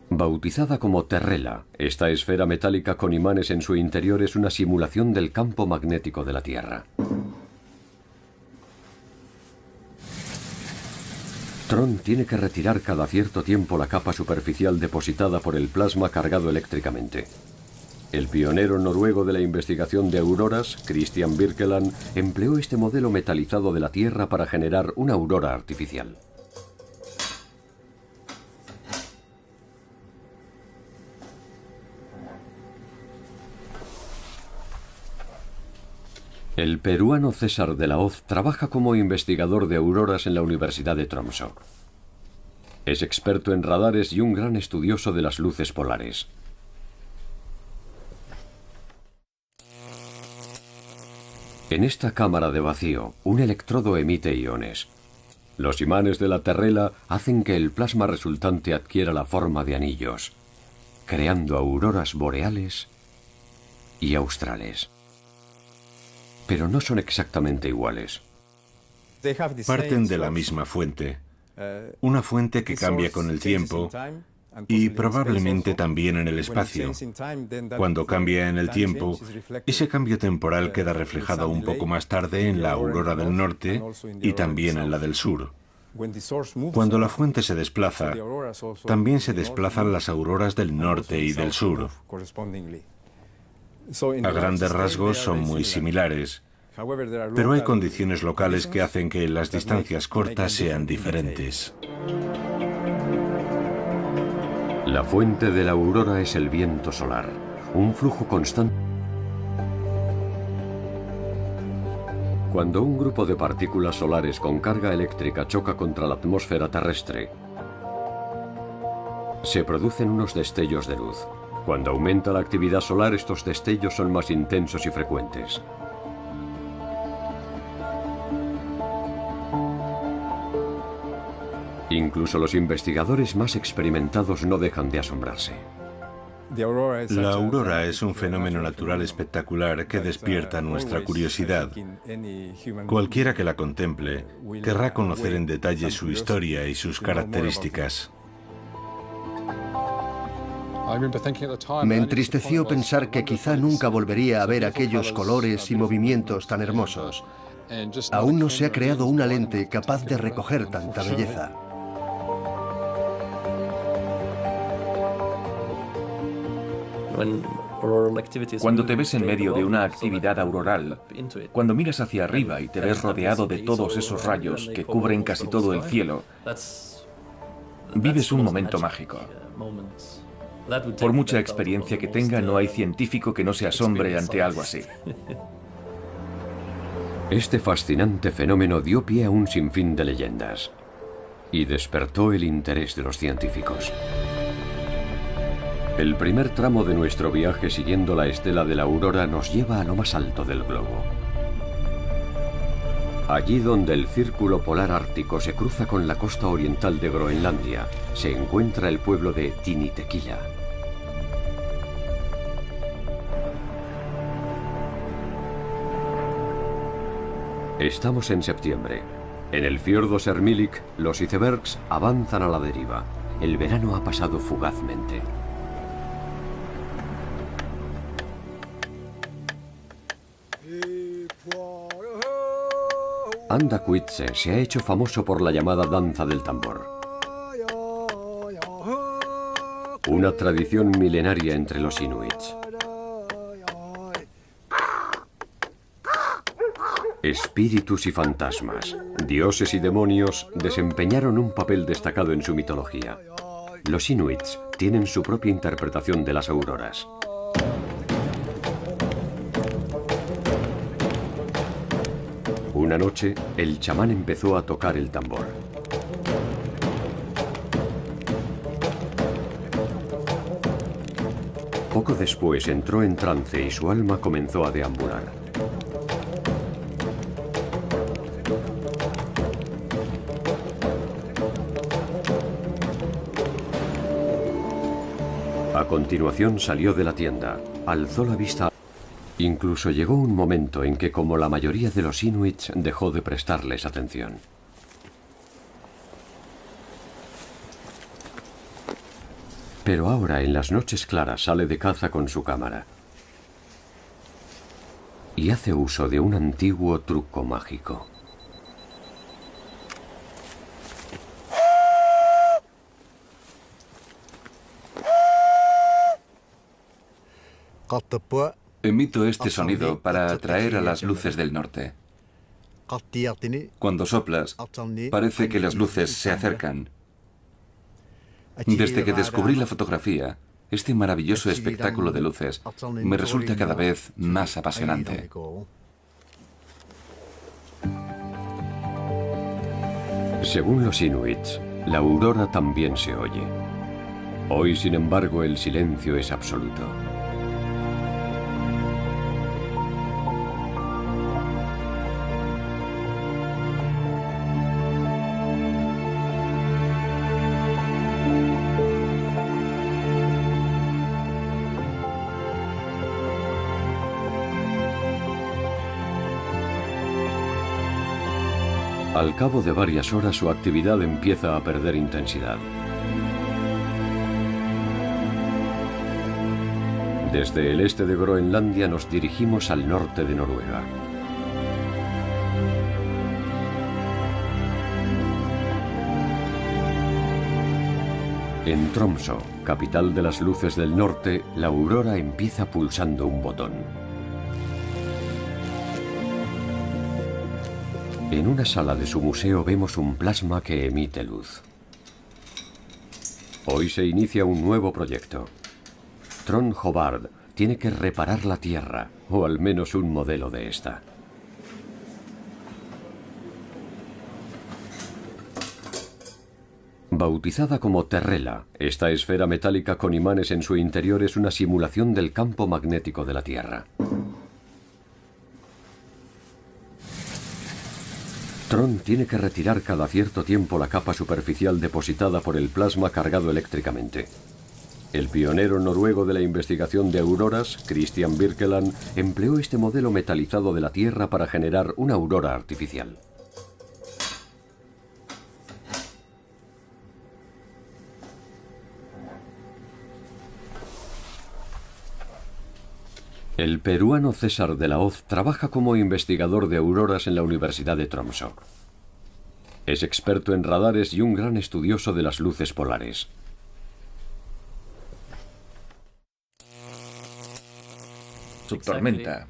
Bautizada como Terrela, esta esfera metálica con imanes en su interior es una simulación del campo magnético de la Tierra. Trond tiene que retirar cada cierto tiempo la capa superficial depositada por el plasma cargado eléctricamente. El pionero noruego de la investigación de auroras, Christian Birkeland, empleó este modelo metalizado de la Tierra para generar una aurora artificial. El peruano César de la Hoz trabaja como investigador de auroras en la Universidad de Tromsø. Es experto en radares y un gran estudioso de las luces polares. En esta cámara de vacío, un electrodo emite iones. Los imanes de la terrela hacen que el plasma resultante adquiera la forma de anillos, creando auroras boreales y australes. Pero no son exactamente iguales. Parten de la misma fuente, una fuente que cambia con el tiempo y probablemente también en el espacio. Cuando cambia en el tiempo, ese cambio temporal queda reflejado un poco más tarde en la aurora del norte y también en la del sur. Cuando la fuente se desplaza, también se desplazan las auroras del norte y del sur. A grandes rasgos son muy similares, pero hay condiciones locales que hacen que las distancias cortas sean diferentes. La fuente de la aurora es el viento solar, un flujo constante. Cuando un grupo de partículas solares con carga eléctrica choca contra la atmósfera terrestre, se producen unos destellos de luz. Cuando aumenta la actividad solar, estos destellos son más intensos y frecuentes. Incluso los investigadores más experimentados no dejan de asombrarse. La aurora es un fenómeno natural espectacular que despierta nuestra curiosidad. Cualquiera que la contemple querrá conocer en detalle su historia y sus características. Me entristeció pensar que quizá nunca volvería a ver aquellos colores y movimientos tan hermosos. Aún no se ha creado una lente capaz de recoger tanta belleza. Cuando te ves en medio de una actividad auroral, cuando miras hacia arriba y te ves rodeado de todos esos rayos que cubren casi todo el cielo, vives un momento mágico. Por mucha experiencia que tenga, no hay científico que no se asombre ante algo así. Este fascinante fenómeno dio pie a un sinfín de leyendas y despertó el interés de los científicos. El primer tramo de nuestro viaje siguiendo la estela de la aurora nos lleva a lo más alto del globo. Allí donde el círculo polar ártico se cruza con la costa oriental de Groenlandia, se encuentra el pueblo de Tinitequila. Estamos en septiembre. En el fiordo Sermilik, los icebergs avanzan a la deriva. El verano ha pasado fugazmente. Andacuitse se ha hecho famoso por la llamada danza del tambor. Una tradición milenaria entre los inuits. Espíritus y fantasmas, dioses y demonios desempeñaron un papel destacado en su mitología. Los inuits tienen su propia interpretación de las auroras. Una noche, el chamán empezó a tocar el tambor. Poco después entró en trance y su alma comenzó a deambular. A continuación salió de la tienda, alzó la vista. Incluso llegó un momento en que, como la mayoría de los inuits, dejó de prestarles atención. Pero ahora, en las noches claras, sale de caza con su cámara y hace uso de un antiguo truco mágico. Emito este sonido para atraer a las luces del norte. Cuando soplas, parece que las luces se acercan. Desde que descubrí la fotografía, este maravilloso espectáculo de luces me resulta cada vez más apasionante. Según los inuits, la aurora también se oye. Hoy, sin embargo, el silencio es absoluto. Al cabo de varias horas su actividad empieza a perder intensidad. Desde el este de Groenlandia nos dirigimos al norte de Noruega. En Tromsø, capital de las luces del norte, la aurora empieza pulsando un botón. En una sala de su museo vemos un plasma que emite luz. Hoy se inicia un nuevo proyecto. Trond Håvard tiene que reparar la Tierra, o al menos un modelo de esta. Bautizada como Terrela, esta esfera metálica con imanes en su interior es una simulación del campo magnético de la Tierra. Trond tiene que retirar cada cierto tiempo la capa superficial depositada por el plasma cargado eléctricamente. El pionero noruego de la investigación de auroras, Christian Birkeland, empleó este modelo metalizado de la Tierra para generar una aurora artificial. El peruano César de la Hoz trabaja como investigador de auroras en la Universidad de Tromsø. Es experto en radares y un gran estudioso de las luces polares. Subtormenta.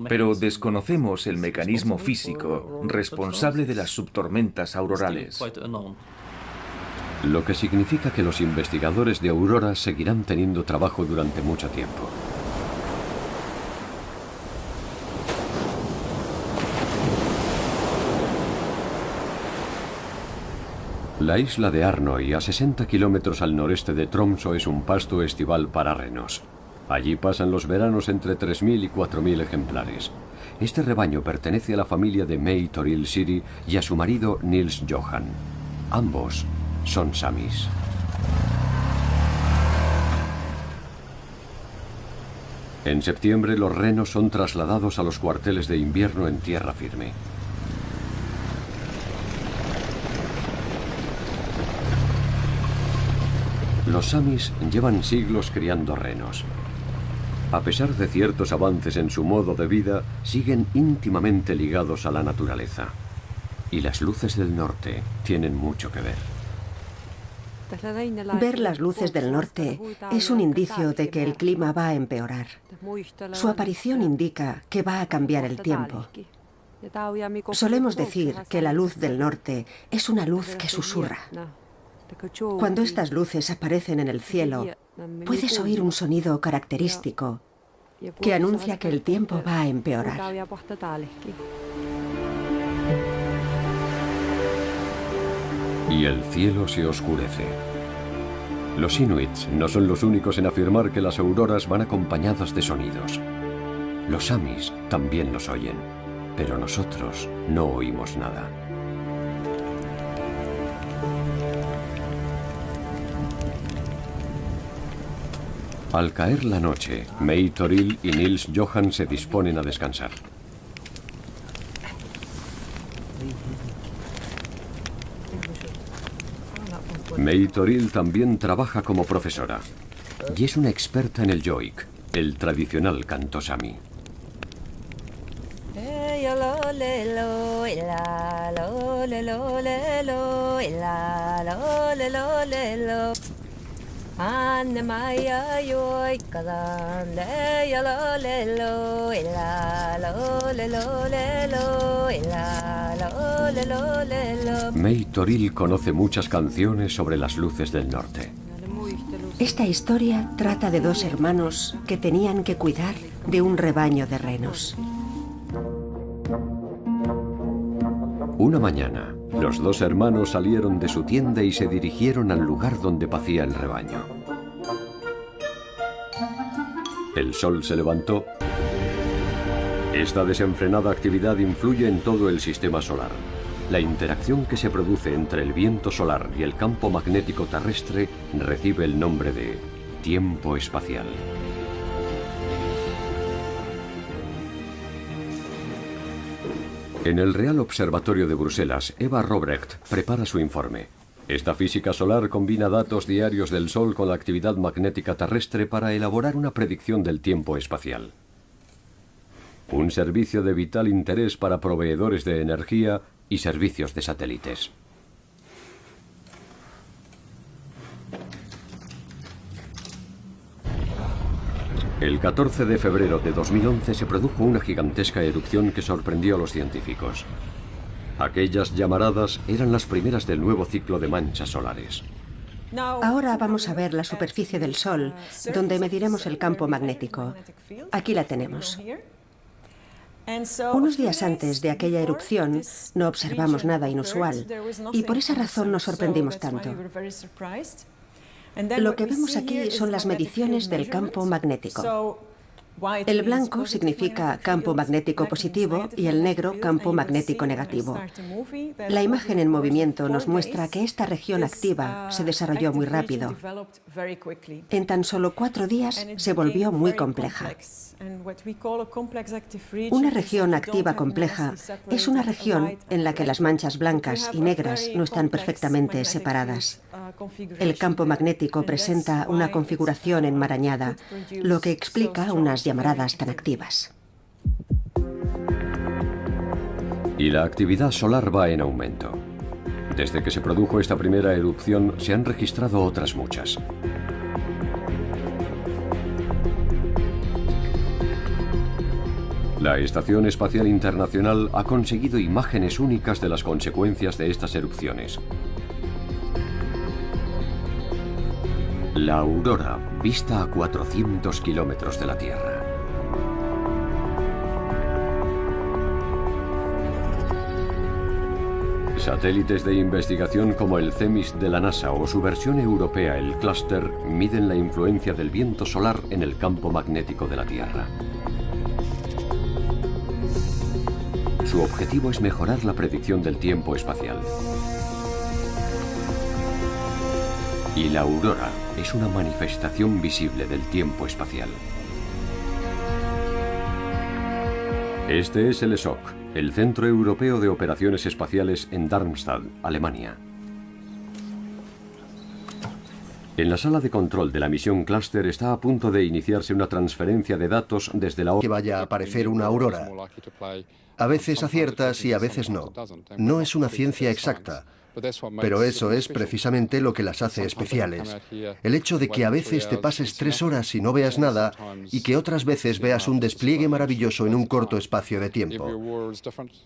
Pero desconocemos el mecanismo físico responsable de las subtormentas aurorales. Lo que significa que los investigadores de auroras seguirán teniendo trabajo durante mucho tiempo. La isla de Arnøy, a 60 kilómetros al noreste de Tromsø, es un pasto estival para renos. Allí pasan los veranos entre 3.000 y 4.000 ejemplares. Este rebaño pertenece a la familia de May Toril Siri y a su marido Nils Johan. Ambos son samis. En septiembre los renos son trasladados a los cuarteles de invierno en tierra firme. Los samis llevan siglos criando renos. A pesar de ciertos avances en su modo de vida, siguen íntimamente ligados a la naturaleza. Y las luces del norte tienen mucho que ver. Ver las luces del norte es un indicio de que el clima va a empeorar. Su aparición indica que va a cambiar el tiempo. Solemos decir que la luz del norte es una luz que susurra. Cuando estas luces aparecen en el cielo, puedes oír un sonido característico que anuncia que el tiempo va a empeorar. Y el cielo se oscurece. Los inuits no son los únicos en afirmar que las auroras van acompañadas de sonidos. Los samis también los oyen, pero nosotros no oímos nada. Al caer la noche, May Toril y Nils Johan se disponen a descansar. May Toril también trabaja como profesora y es una experta en el joik, el tradicional canto sami. May Toril conoce muchas canciones sobre las luces del norte. Esta historia trata de dos hermanos que tenían que cuidar de un rebaño de renos. Una mañana, los dos hermanos salieron de su tienda y se dirigieron al lugar donde pacía el rebaño. El sol se levantó. Esta desenfrenada actividad influye en todo el sistema solar. La interacción que se produce entre el viento solar y el campo magnético terrestre recibe el nombre de tiempo espacial. En el Real Observatorio de Bruselas, Eva Robrecht prepara su informe. Esta física solar combina datos diarios del Sol con la actividad magnética terrestre para elaborar una predicción del tiempo espacial. Un servicio de vital interés para proveedores de energía y servicios de satélites. El 14 de febrero de 2011 se produjo una gigantesca erupción que sorprendió a los científicos. Aquellas llamaradas eran las primeras del nuevo ciclo de manchas solares. Ahora vamos a ver la superficie del Sol, donde mediremos el campo magnético. Aquí la tenemos. Unos días antes de aquella erupción no observamos nada inusual y por esa razón nos sorprendimos tanto. Lo que vemos aquí son las mediciones del campo magnético. El blanco significa campo magnético positivo y el negro campo magnético negativo. La imagen en movimiento nos muestra que esta región activa se desarrolló muy rápido. En tan solo 4 días se volvió muy compleja. Una región activa compleja es una región en la que las manchas blancas y negras no están perfectamente separadas. El campo magnético presenta una configuración enmarañada, lo que explica unas llamaradas tan activas. Y la actividad solar va en aumento. Desde que se produjo esta primera erupción se han registrado otras muchas. La Estación Espacial Internacional ha conseguido imágenes únicas de las consecuencias de estas erupciones. La aurora, vista a 400 kilómetros de la Tierra. Satélites de investigación como el CEMIS de la NASA o su versión europea, el Cluster, miden la influencia del viento solar en el campo magnético de la Tierra. Su objetivo es mejorar la predicción del tiempo espacial. Y la aurora es una manifestación visible del tiempo espacial. Este es el ESOC, el Centro Europeo de Operaciones Espaciales en Darmstadt, Alemania. En la sala de control de la misión Cluster está a punto de iniciarse una transferencia de datos desde la... Que vaya a aparecer una aurora. A veces aciertas y a veces no. No es una ciencia exacta, pero eso es precisamente lo que las hace especiales. El hecho de que a veces te pases 3 horas y no veas nada y que otras veces veas un despliegue maravilloso en un corto espacio de tiempo.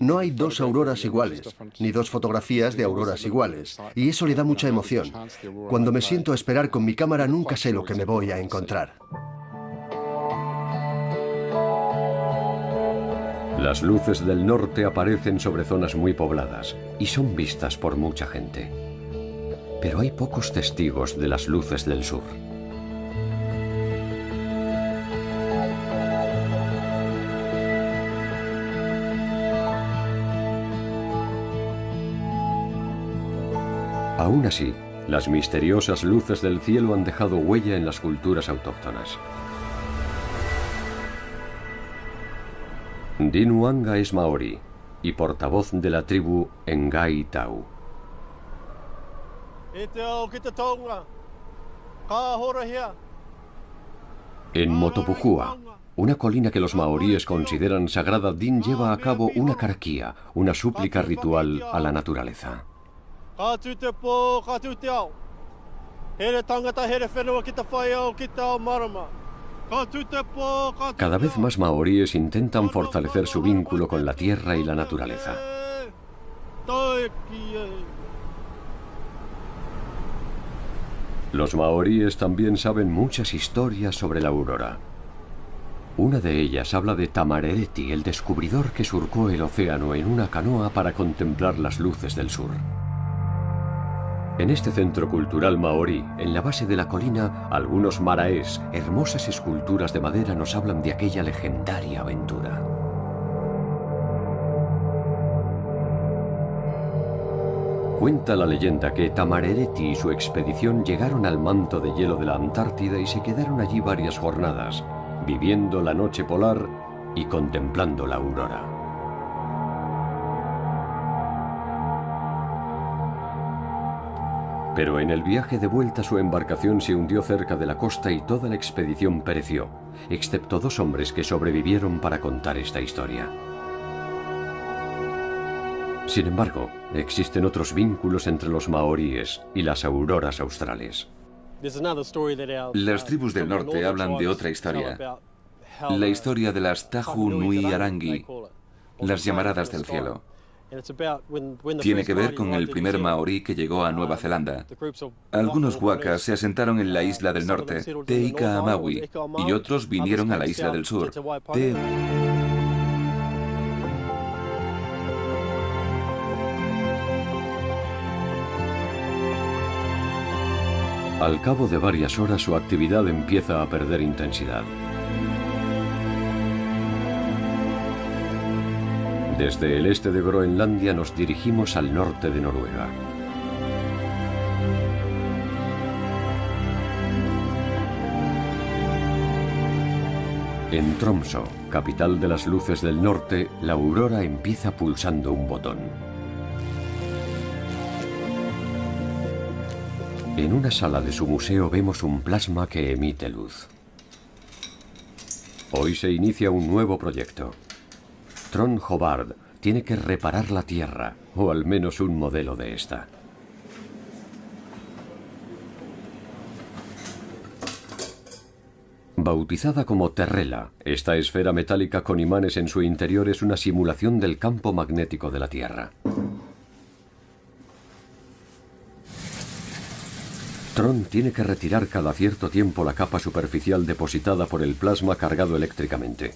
No hay 2 auroras iguales, ni 2 fotografías de auroras iguales, y eso le da mucha emoción. Cuando me siento a esperar con mi cámara nunca sé lo que me voy a encontrar. Las luces del norte aparecen sobre zonas muy pobladas y son vistas por mucha gente. Pero hay pocos testigos de las luces del sur. Aún así, las misteriosas luces del cielo han dejado huella en las culturas autóctonas. Dinuanga es maorí y portavoz de la tribu Ngai Tau. En Motopujua, una colina que los maoríes consideran sagrada, Din lleva a cabo una karakia, una súplica ritual a la naturaleza. Cada vez más maoríes intentan fortalecer su vínculo con la tierra y la naturaleza. Los maoríes también saben muchas historias sobre la aurora. Una de ellas habla de Tamarereti, el descubridor que surcó el océano en una canoa para contemplar las luces del sur. En este centro cultural maorí, en la base de la colina, algunos maraes, hermosas esculturas de madera, nos hablan de aquella legendaria aventura. Cuenta la leyenda que Tamarereti y su expedición llegaron al manto de hielo de la Antártida y se quedaron allí varias jornadas, viviendo la noche polar y contemplando la aurora. Pero en el viaje de vuelta su embarcación se hundió cerca de la costa y toda la expedición pereció, excepto 2 hombres que sobrevivieron para contar esta historia. Sin embargo, existen otros vínculos entre los maoríes y las auroras australes. Las tribus del norte hablan de otra historia. La historia de las Tahu Nui Arangi, las llamaradas del cielo. Tiene que ver con el primer maorí que llegó a Nueva Zelanda. Algunos wakas se asentaron en la isla del norte, Te Ika Amawi, y otros vinieron a la isla del sur, Te... Al cabo de varias horas su actividad empieza a perder intensidad. Desde el este de Groenlandia nos dirigimos al norte de Noruega. En Tromsø, capital de las luces del norte, la aurora empieza pulsando un botón. En una sala de su museo vemos un plasma que emite luz. Hoy se inicia un nuevo proyecto. Trond Hobart tiene que reparar la Tierra, o al menos un modelo de esta. Bautizada como Terrela, esta esfera metálica con imanes en su interior es una simulación del campo magnético de la Tierra. Trond tiene que retirar cada cierto tiempo la capa superficial depositada por el plasma cargado eléctricamente.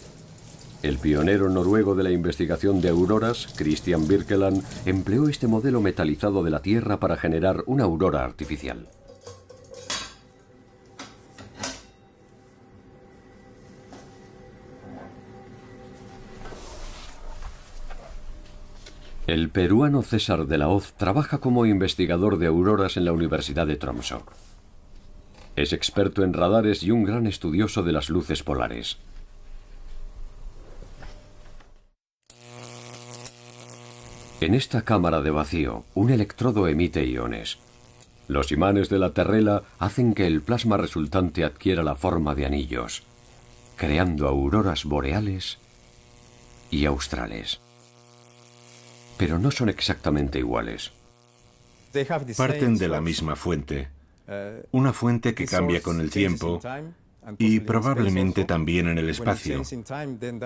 El pionero noruego de la investigación de auroras, Christian Birkeland, empleó este modelo metalizado de la Tierra para generar una aurora artificial. El peruano César de la Hoz trabaja como investigador de auroras en la Universidad de Tromsø. Es experto en radares y un gran estudioso de las luces polares. En esta cámara de vacío, un electrodo emite iones. Los imanes de la Terrela hacen que el plasma resultante adquiera la forma de anillos, creando auroras boreales y australes. Pero no son exactamente iguales. Parten de la misma fuente, una fuente que cambia con el tiempo y probablemente también en el espacio.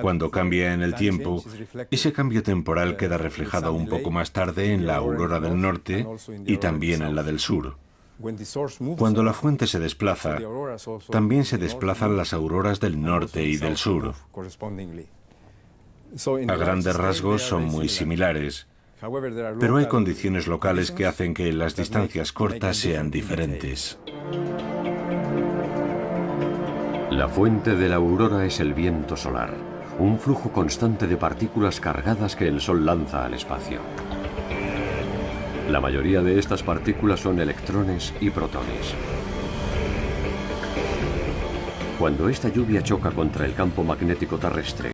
Cuando cambia en el tiempo, ese cambio temporal queda reflejado un poco más tarde en la aurora del norte y también en la del sur. Cuando la fuente se desplaza, también se desplazan las auroras del norte y del sur. A grandes rasgos son muy similares, pero hay condiciones locales que hacen que las distancias cortas sean diferentes. La fuente de la aurora es el viento solar, un flujo constante de partículas cargadas que el Sol lanza al espacio. La mayoría de estas partículas son electrones y protones. Cuando esta lluvia choca contra el campo magnético terrestre,